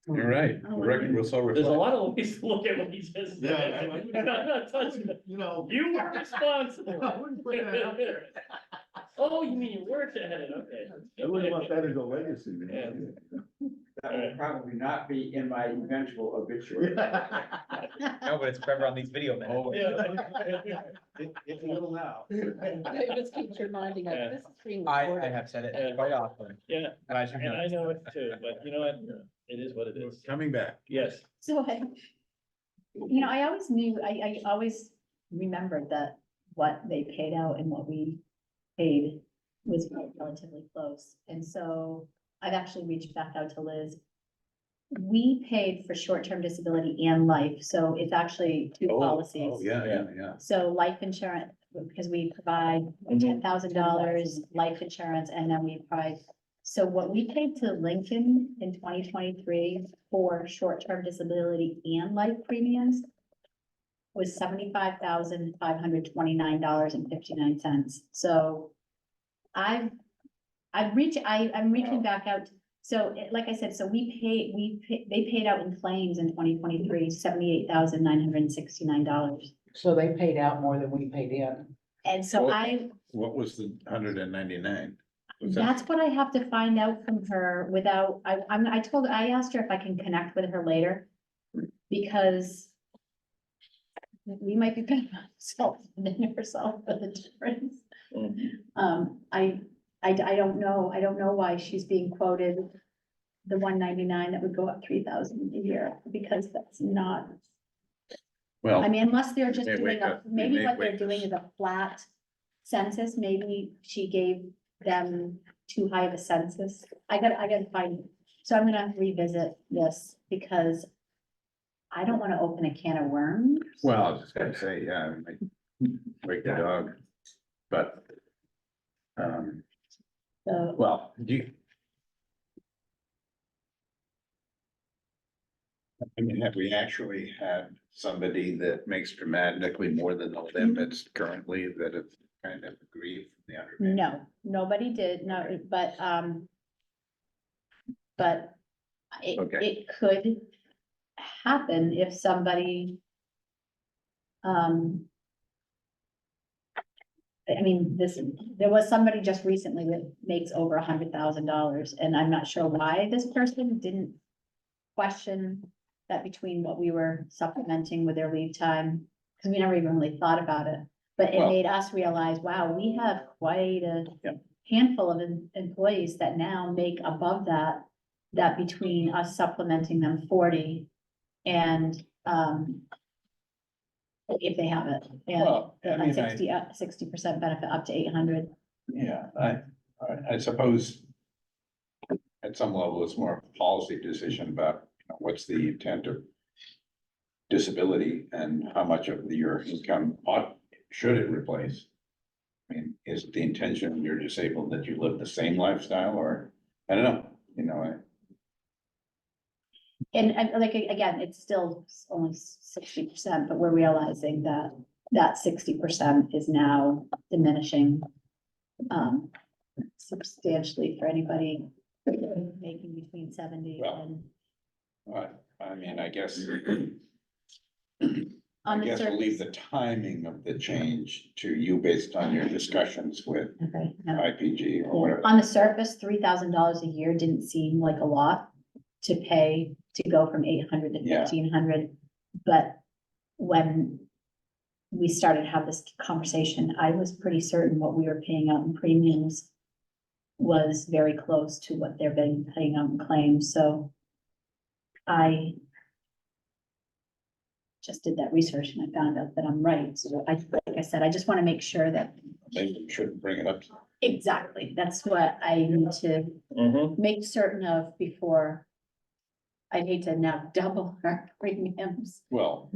C: You're right.
F: Oh,
C: The record will so
A: There's a
C: reflect.
A: lot of ways to look at what he just said. I'm not touching it.
J: You know.
A: You were responsible.
J: I wouldn't put that out there.
A: Oh, you mean you worked at it, okay.
G: I wouldn't want that as a legacy.
A: Yeah.
E: That will probably not be in my eventual obituary.
H: No, but it's forever on these video minutes.
C: Oh,
J: It's a little now.
L: It just keeps reminding us,
A: Yeah.
L: this is being
H: I
L: recorded.
H: have said
A: Yeah.
H: it quite often,
A: Yeah,
H: and I should
A: and
H: know.
A: I know it too, but you know what? It is what it is.
C: Coming back.
A: Yes.
F: so I always knew, I always remembered that what they paid out and what we paid was relatively close. And so I've actually reached back out to Liz. We paid for short-term disability and life, so it's actually two
C: Oh,
F: policies.
C: oh, yeah.
F: So life insurance, because we provide $10,000 life insurance, and then we provide. So what we paid to Lincoln in 2023 for short-term disability and life premiums was $75,529.59. So I'm reaching back out. So like I said, so they paid out in claims in 2023, $78,969.
L: So they paid out more than we paid in.
F: And so
C: Well, What was the 199? Was that-
F: that's what I have to find out from her without, I asked her if I can connect with her later. Because we might be paying ourselves and herself for the difference. I don't know why she's being quoted the 199 that would go up 3,000 a year, because that's not, I
C: Well,
F: mean, unless they're just
C: May
F: doing
C: wake up-
F: maybe
C: may
F: what they're
C: wake
F: doing
C: us.
F: is a flat census, maybe she gave them too high of a census. I gotta find, so I'm gonna revisit this because I don't wanna open a can of worms.
C: well, I was just gonna say, yeah, I might wake the dog, but.
F: So,
C: Well, do you? I mean, have we actually had somebody that makes dramatically more than the limits currently that have kind of agreed from the understanding?
F: no, nobody did, no, but
C: Okay.
F: it could happen if somebody. I mean, there was somebody just recently that makes over $100,000, and I'm not sure why this person didn't question that between what we were supplementing with their leave time, because we never even really thought about it. But it
C: Well-
F: made us realize, wow, we have quite a
C: Yep.
F: handful of employees that now make above that between us supplementing them 40 and, if they have it, and
C: Well, I mean,
F: 60% benefit up to 800.
C: Yeah, I suppose. At some level, it's more of a policy decision about, what's the intent of. Disability and how much of your income should it replace? I mean, is it the intention when you're disabled that you live the same lifestyle, or, I don't know,
F: And like, again, it's still only 60%, but we're realizing that 60% is now diminishing. Substantially for anybody making between 70
C: Well,
F: and.
C: I mean, I guess. I
F: On the
C: guess we'll leave
F: surface,
C: the timing of the change to you based on your discussions with
F: okay, no.
C: IPG or whatever.
F: On the surface, $3,000 a year didn't seem like a lot to pay, to go from 800 to
C: Yeah.
F: 1,500. But when we started to have this conversation, I was pretty certain what we were paying out in premiums was very close to what they're paying out in claims, so I just did that research and I found out that I'm right. So like I said, I just want to make sure that
C: Maybe we shouldn't bring it up.
F: exactly, that's what I need to
A: Mhm.
F: make certain of before. I'd hate to now double our premiums
C: Well,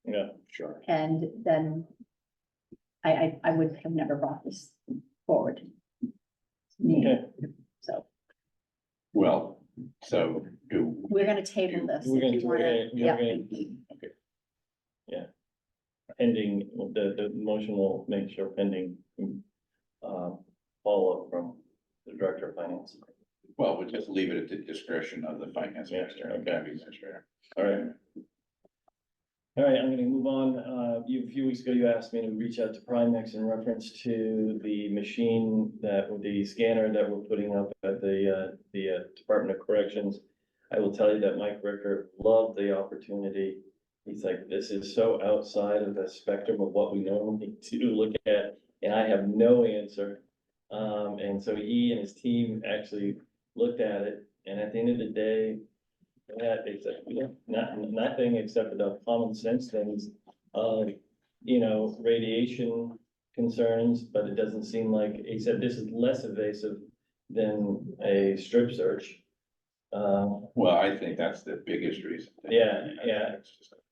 A: Yeah,
C: sure.
F: and then I would have never brought this forward. Me,
A: okay,
F: so
C: Well, so do,
F: we're gonna table this
A: we're
F: if you
A: gonna,
F: wanna,
A: we're
F: yeah,
A: gonna,
C: okay,
A: pending, the motion will make sure pending, follow-up from the director of finance.
C: well, we'll just leave it at the discretion of the finance minister and
A: Okay.
C: county administrator.
A: All right. All right, I'm gonna move on. A few weeks ago, you asked me to reach out to Primex in reference to the machine the scanner that we're putting up at the Department of Corrections. I will tell you that Mike Ricker loved the opportunity. He's like, this is so outside of the spectrum of what we normally do look at, and I have no answer. And so he and his team actually looked at it, and at the end of the day, that it's nothing except for the common sense things of, radiation concerns, but it doesn't seem like, he said this is less invasive than a strip search.
C: Well, I think that's the biggest reason.
A: Yeah, yeah.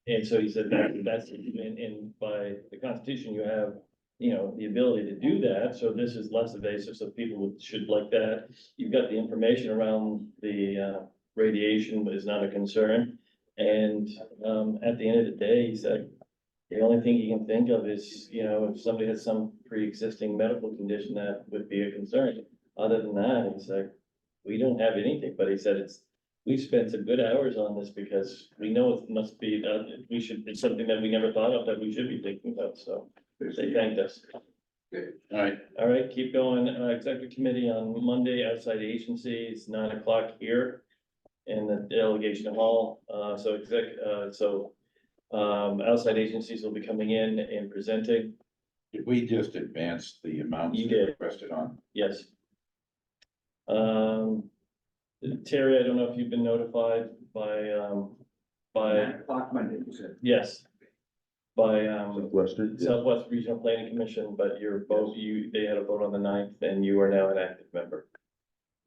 A: And so he said that's, and by the Constitution, you have, the ability to do that, so this is less invasive, so people should like that. You've got the information around the, radiation is not a concern. And, at the end of the day, he said, the only thing he can think of is, if somebody has some pre-existing medical condition, that would be a concern. Other than that, he's like, we don't have anything, but he said we've spent some good hours on this because we know it must be, it's something that we never thought of that we should be thinking about, so they thanked us.
C: All right,
A: All right, keep going. Executive committee on Monday, outside agencies, 9 o'clock here in the delegation hall. Outside agencies will be coming in and presenting.
C: did we just advance the amounts
A: You
C: that
A: did.
C: requested on?
A: Yes. Terry, I don't know if you've been notified by,
E: 9 o'clock Monday, you said.
A: yes, by,
G: Southwestern, yeah.
A: Southwest Regional Planning Commission, but they had a vote on the 9th, and you are now an active member.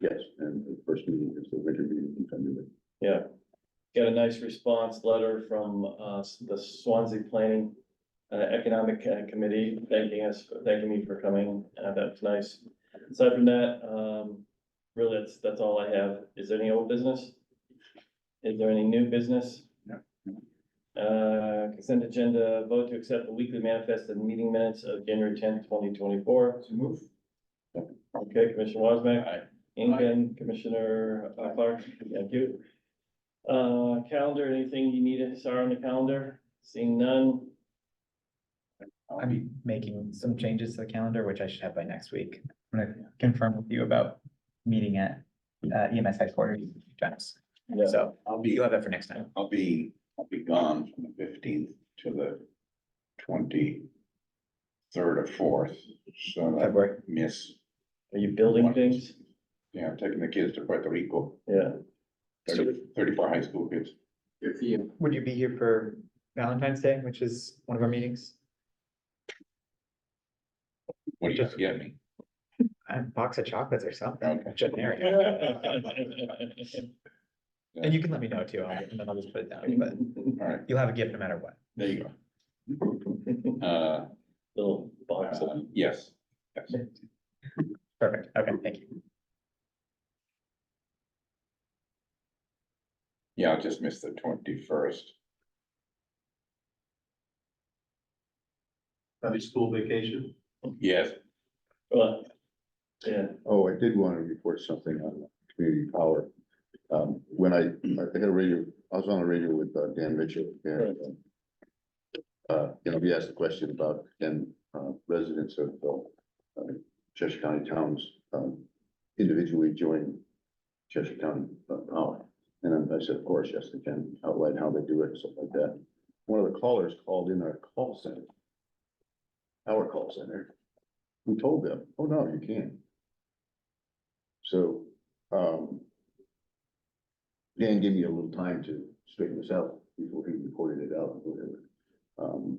G: Yes, and the first meeting is the winter meeting in February.
A: Yeah. Got a nice response letter from, the Swansea Planning, Economic Committee, thanking me for coming. That's nice. Aside from that, really, that's all I have. Is there any old business? Is there any new business?
C: No.
A: Consent agenda, vote to accept the weekly manifest and meeting minutes of January 10th, 2024.
C: To move.
A: Okay, Commissioner Wasback,
C: Aye.
A: Incan, Commissioner Clark, thank you. Calendar, anything you need us on the calendar? Seeing none.
H: I'm making some changes to the calendar, which I should have by next week. I'm gonna confirm with you about meeting at EMS headquarters, Janice.
A: Yeah.
H: So
C: I'll be,
H: you'll have that for next time.
C: I'll be gone from the 15th to the 23rd or 4th, so I
H: February.
C: miss,
A: Are you building things?
C: I'm taking the kids to Puerto Rico,
A: Yeah.
C: 34 high school kids.
E: Good for you.
H: Would you be here for Valentine's Day, which is one of our meetings?
C: What do you have to get me?
H: A box of chocolates or something,
C: Okay.
H: generic. And you can let me know too, and then I'll just put it down, but
C: All right,
H: you'll have a gift no matter what.
C: there you go.
A: Little box of.
C: Yes. Yes.
H: Perfect, okay, thank you.
C: Yeah, I'll just miss the 21st.
J: That'd be school vacation.
C: Yes,
A: Well, yeah,
G: Oh, I did want to report something on community power. When I had a radio, I was on a radio with Dan Mitchell and we asked the question about, residents of, Cheshire County towns, individually join Cheshire County Power. And I said, of course, yes, they can outline how they do it and stuff like that. One of the callers called in our call center. Our call center. We told them, oh, no, you can't. So, Dan gave me a little time to straighten this out before he reported it out or whatever.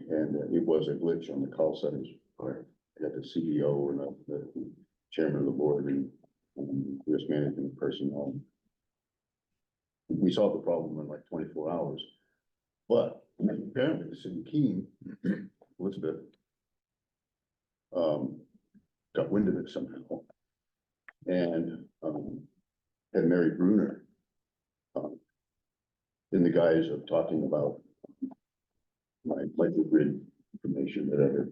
G: And it was a glitch on the call center's part. I got the CEO and the chairman of the board and risk management personnel. We solved the problem in like 24 hours. But apparently the city of Keene, Elizabeth, got wind of it somehow. And had Mary Bruner in the guise of talking about my microgrid information, whatever,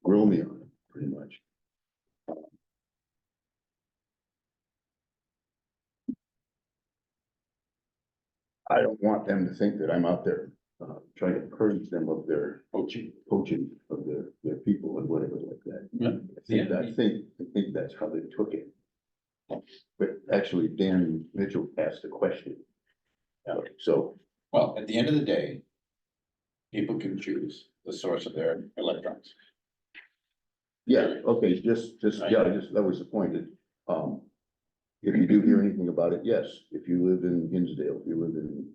G: grill me on it, pretty much. I don't want them to think that I'm out there trying to purge them of their poaching of their people and whatever like that. I think that's how they took it. But actually, Dan Mitchell asked a question. So,
C: Well, at the end of the day, people can choose the source of their electrons.
G: yeah, okay, that was the point. If you do hear anything about it, yes, if you live in Hinsdale, if you live in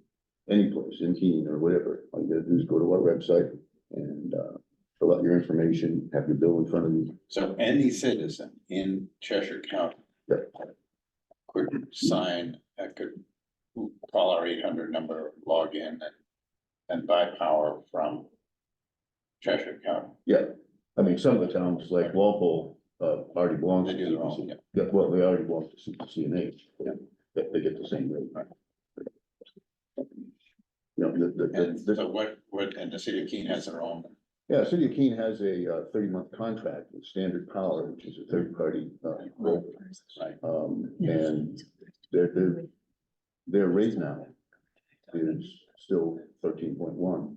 G: any place, in Keene or whatever, all you gotta do is go to our website and fill out your information, have your bill in front of you.
C: So any citizen in Cheshire County
G: Yep.
C: could could call our 800 number, log in and buy power from Cheshire County.
G: Yeah, I mean, some of the towns like Walpole, already belongs to
C: They do their own,
G: CPC. Yeah, well, they already belong to CPC and H.
C: Yeah.
G: They get the same rate. You know,
C: And so and the city of Keene has their own.
G: yeah, City of Keene has a 30-month contract with Standard Power, which is a third-party broker.
C: Right.
G: And their rate now is still 13.1.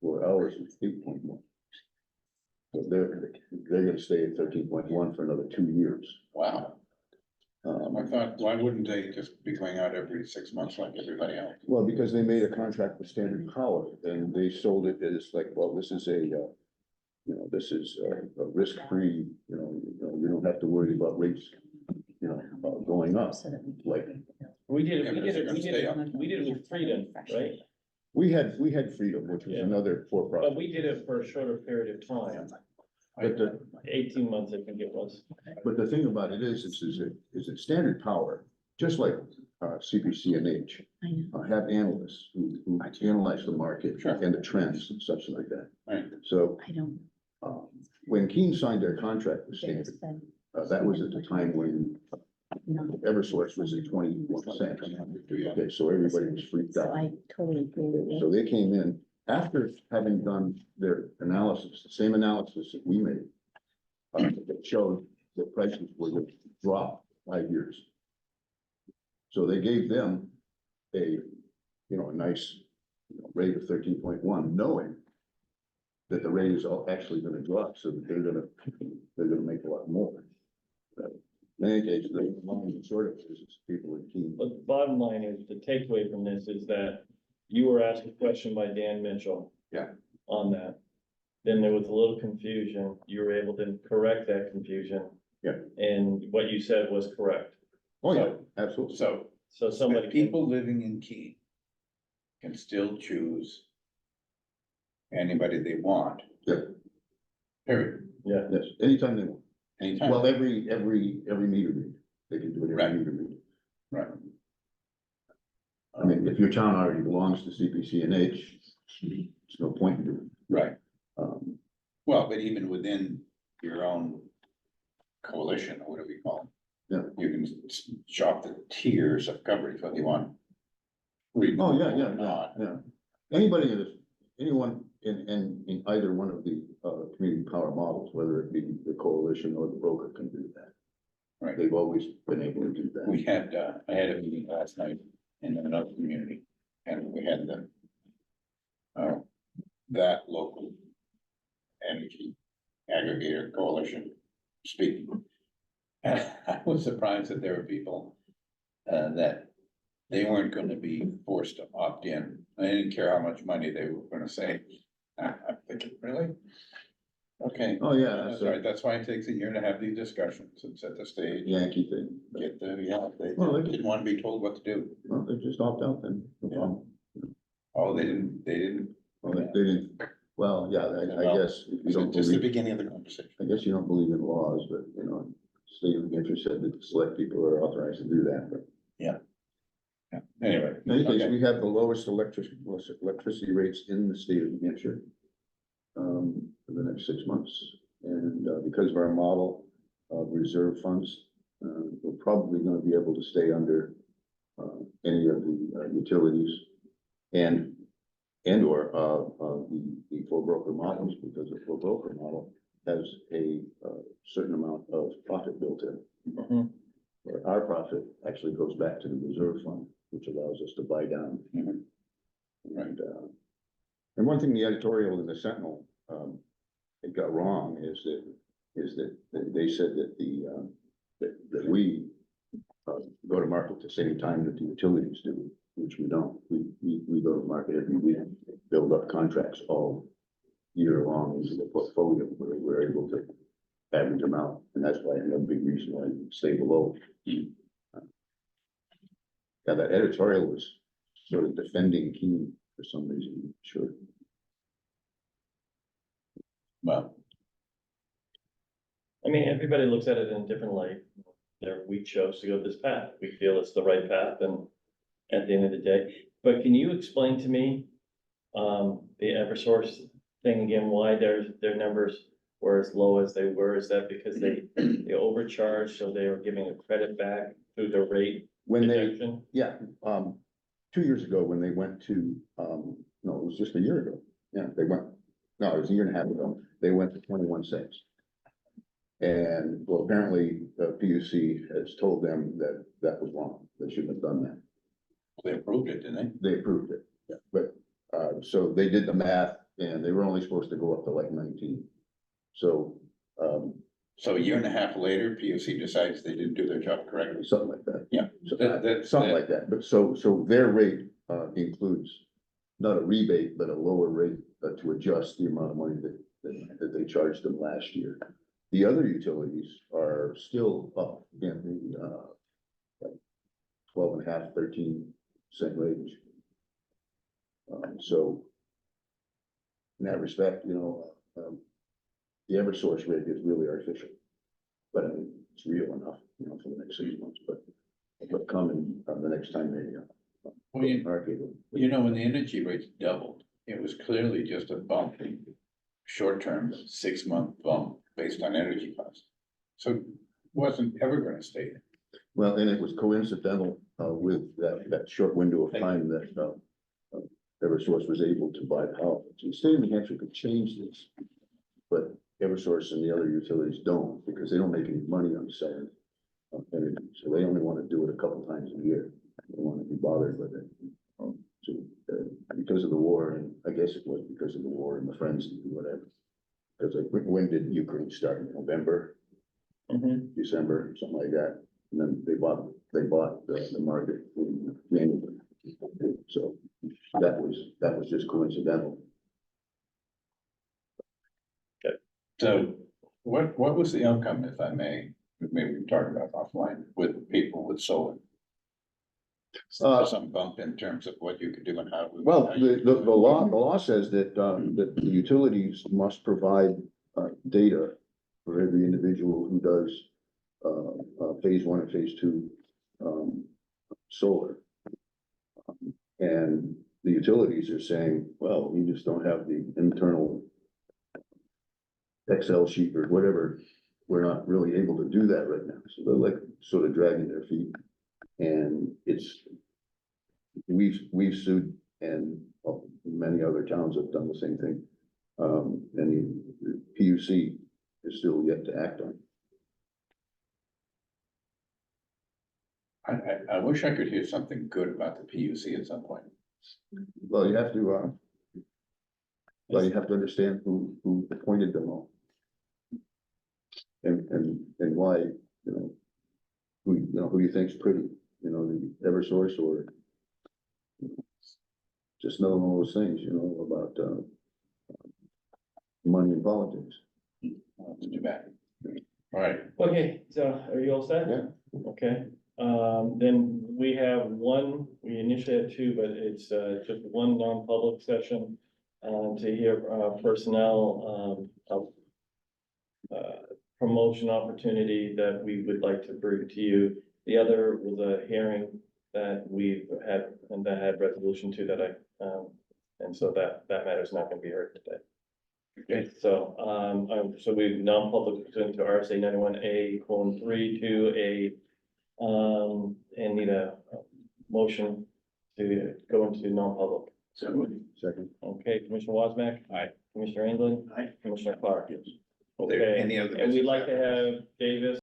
G: For ours, it's 8.1. So they're gonna stay at 13.1 for another 2 years.
C: Wow. I thought, why wouldn't they just be going out every 6 months like everybody else?
G: Well, because they made a contract with Standard Power and they sold it as like, well, this is this is a risk-free, you don't have to worry about rates, going up. Like,
K: We did
C: Yeah,
K: it,
C: but if they're gonna stay up.
K: we did it with Freedom, right?
G: we had Freedom, which was
K: Yeah.
G: another
K: But
G: for-profit.
K: we did it for a shorter period of time,
G: But
K: 18 months, I think it was.
G: the thing about it is that Standard Power, just like CPC and H,
F: I know.
G: have analysts who analyze the market
C: Sure.
G: and the trends and such like that.
C: Right.
G: So
F: I don't.
G: when Keene signed their contract with Standard, that was at the time when Eversource was at 21 cents. Okay, so everybody was freaked
F: So
G: out.
F: I totally agree with you.
G: So they came in after having done their analysis, the same analysis that we made. That showed that prices were going to drop 5 years. So they gave them a nice rate of 13.1, knowing that the rate is actually gonna drop, so that they're gonna make a lot more. But in any case, the long and short of it is people in Keene.
K: But the bottom line is, the takeaway from this is that you were asked a question by Dan Mitchell.
C: Yeah.
K: On that. Then there was a little confusion. You were able to correct that confusion.
G: Yeah.
K: And what you said was correct.
G: Oh, yeah, absolutely.
C: So
K: So somebody. can-
C: people living in Keene can still choose anybody they want.
G: Yeah.
C: Period.
K: Yeah,
G: Yes, anytime they want.
C: Anytime.
G: Well, every meter read, they can do it
C: Right.
G: every meter read.
C: Right.
G: I mean, if your town already belongs to CPC and H, there's no point in doing
C: Right.
G: it.
C: Well, but even within your own coalition, or whatever you call
G: Yeah.
C: it. You can shop the tiers of coverage, whether you want.
G: Oh, yeah,
C: renewable
G: yeah,
C: or
G: yeah,
C: not.
G: yeah. Anybody in this, anyone in either one of the community power models, whether it be the coalition or the broker, can do that.
C: Right.
G: They've always been able to do that.
C: We had, I had a meeting last night in another community, and we had that local energy aggregator coalition speaking. And I was surprised that there were people that they weren't gonna be forced to opt in. They didn't care how much money they were gonna save. I'm thinking, really? Okay.
G: Oh, yeah,
C: That's
G: that's
C: all
G: a
C: right. That's why it takes a year to have these discussions and set the stage.
G: Yankee thing.
C: Get the, yeah, they
G: Well, they-
C: didn't want to be told what to do.
G: Well, they just opt out then.
C: Yeah. Oh, they didn't.
G: Well, they didn't, well, yeah, I guess if you
C: It's
G: don't
C: just the
G: believe,
C: beginning of the conversation.
G: I guess you don't believe in laws, but, you know, state of interest said that select people are authorized to do that, but.
C: Yeah, anyway.
G: In any case,
C: okay.
G: we have the lowest electricity rates in the state of New Hampshire. For the next 6 months, and because of our model of reserve funds, we're probably gonna be able to stay under any of the utilities and or the full broker models, because the full broker model has a certain amount of profit built in.
K: Mhm.
G: Where our profit actually goes back to the reserve fund, which allows us to buy down.
C: Mhm.
G: And one thing the editorial in the Sentinel, it got wrong is that they said that that we go to market the same time that the utilities do, which we don't. We go to market every week, build up contracts all year long into the portfolio where we're able to average them out. And that's why another big reason why we stay below. Yeah, that editorial was sort of defending Keene for some reason, sure.
C: Well,
K: I mean, everybody looks at it in a different light. We chose to go this path. We feel it's the right path and at the end of the day. But can you explain to me, the Eversource thing again, why their numbers were as low as they were? Is that because they overcharged, so they were giving a credit back through the rate
G: When they,
K: projection?
G: yeah, 2 years ago, when they went to, no, it was just a year ago. Yeah, they went, no, it was a year and a half ago. They went to 21 cents. And well, apparently the PUC has told them that that was wrong. They shouldn't have done that.
C: they approved it, didn't they?
G: They approved it, yeah, but, so they did the math and they were only supposed to go up to like 19. So,
C: So a year and a half later, POC decides they didn't do their job correctly.
G: something like that.
C: Yeah.
G: So,
C: That-
G: something like that, but so their rate, includes not a rebate, but a lower rate to adjust the amount of money that they charged them last year. The other utilities are still up in the, like 12.5, 13 cent range. So in that respect, you know, the Eversource rate is really artificial. But I mean, it's real enough, you know, for the next 6 months, but coming, the next time they,
C: Well, you-
G: market it.
C: You know, when the energy rates doubled, it was clearly just a bump, short-term, 6-month bump based on energy costs. So it wasn't ever gonna stay there.
G: Well, and it was coincidental, with that short window of time that, Eversource was able to buy power. So the state of New Hampshire could change this. But Eversource and the other utilities don't, because they don't make any money on selling energy. So they only want to do it a couple times a year. They don't want to be bothered with it. So, because of the war, and I guess it was because of the war and the frenzy and whatever. Because like, when did Ukraine start? November,
K: Mhm.
G: December, something like that. And then they bought the market in January. So that was just coincidental.
C: So what was the outcome, if I may, maybe we can talk about offline with people with solar? Some bump in terms of what you could do and how.
G: Well,
C: how you-
G: the law says that, that the utilities must provide, data for every individual who does, phase 1 and phase 2, solar. And the utilities are saying, well, we just don't have the internal Excel sheet or whatever. We're not really able to do that right now. So they're like sort of dragging their feet. And we've sued, and many other towns have done the same thing. And the PUC is still yet to act on.
C: I wish I could hear something good about the PUC at some point.
G: Well, you have to, Well, you have to understand who appointed them all. And why, who you think's pretty, the Eversource or just knowing all those things, about, money and politics.
C: That's too bad. All right,
K: Okay, so are you all set?
G: Yeah.
K: Okay, then we have one, we initially had two, but it's, just one non-public session. To hear, personnel, promotion opportunity that we would like to bring to you. The other was a hearing that we've had, and that had resolution to that and so that matter is not gonna be heard today.
C: okay,
K: So, so we non-public pursuant to RSA 91A:3 to and need a motion to go into non-public.
G: Second.
K: Okay, Commissioner Wasback?
C: Aye.
K: Commissioner England?
A: Aye.
K: Commissioner Clark?
C: Are there
K: Okay,
C: any other
K: and we'd
C: business
K: like to
C: after this?
K: have Davis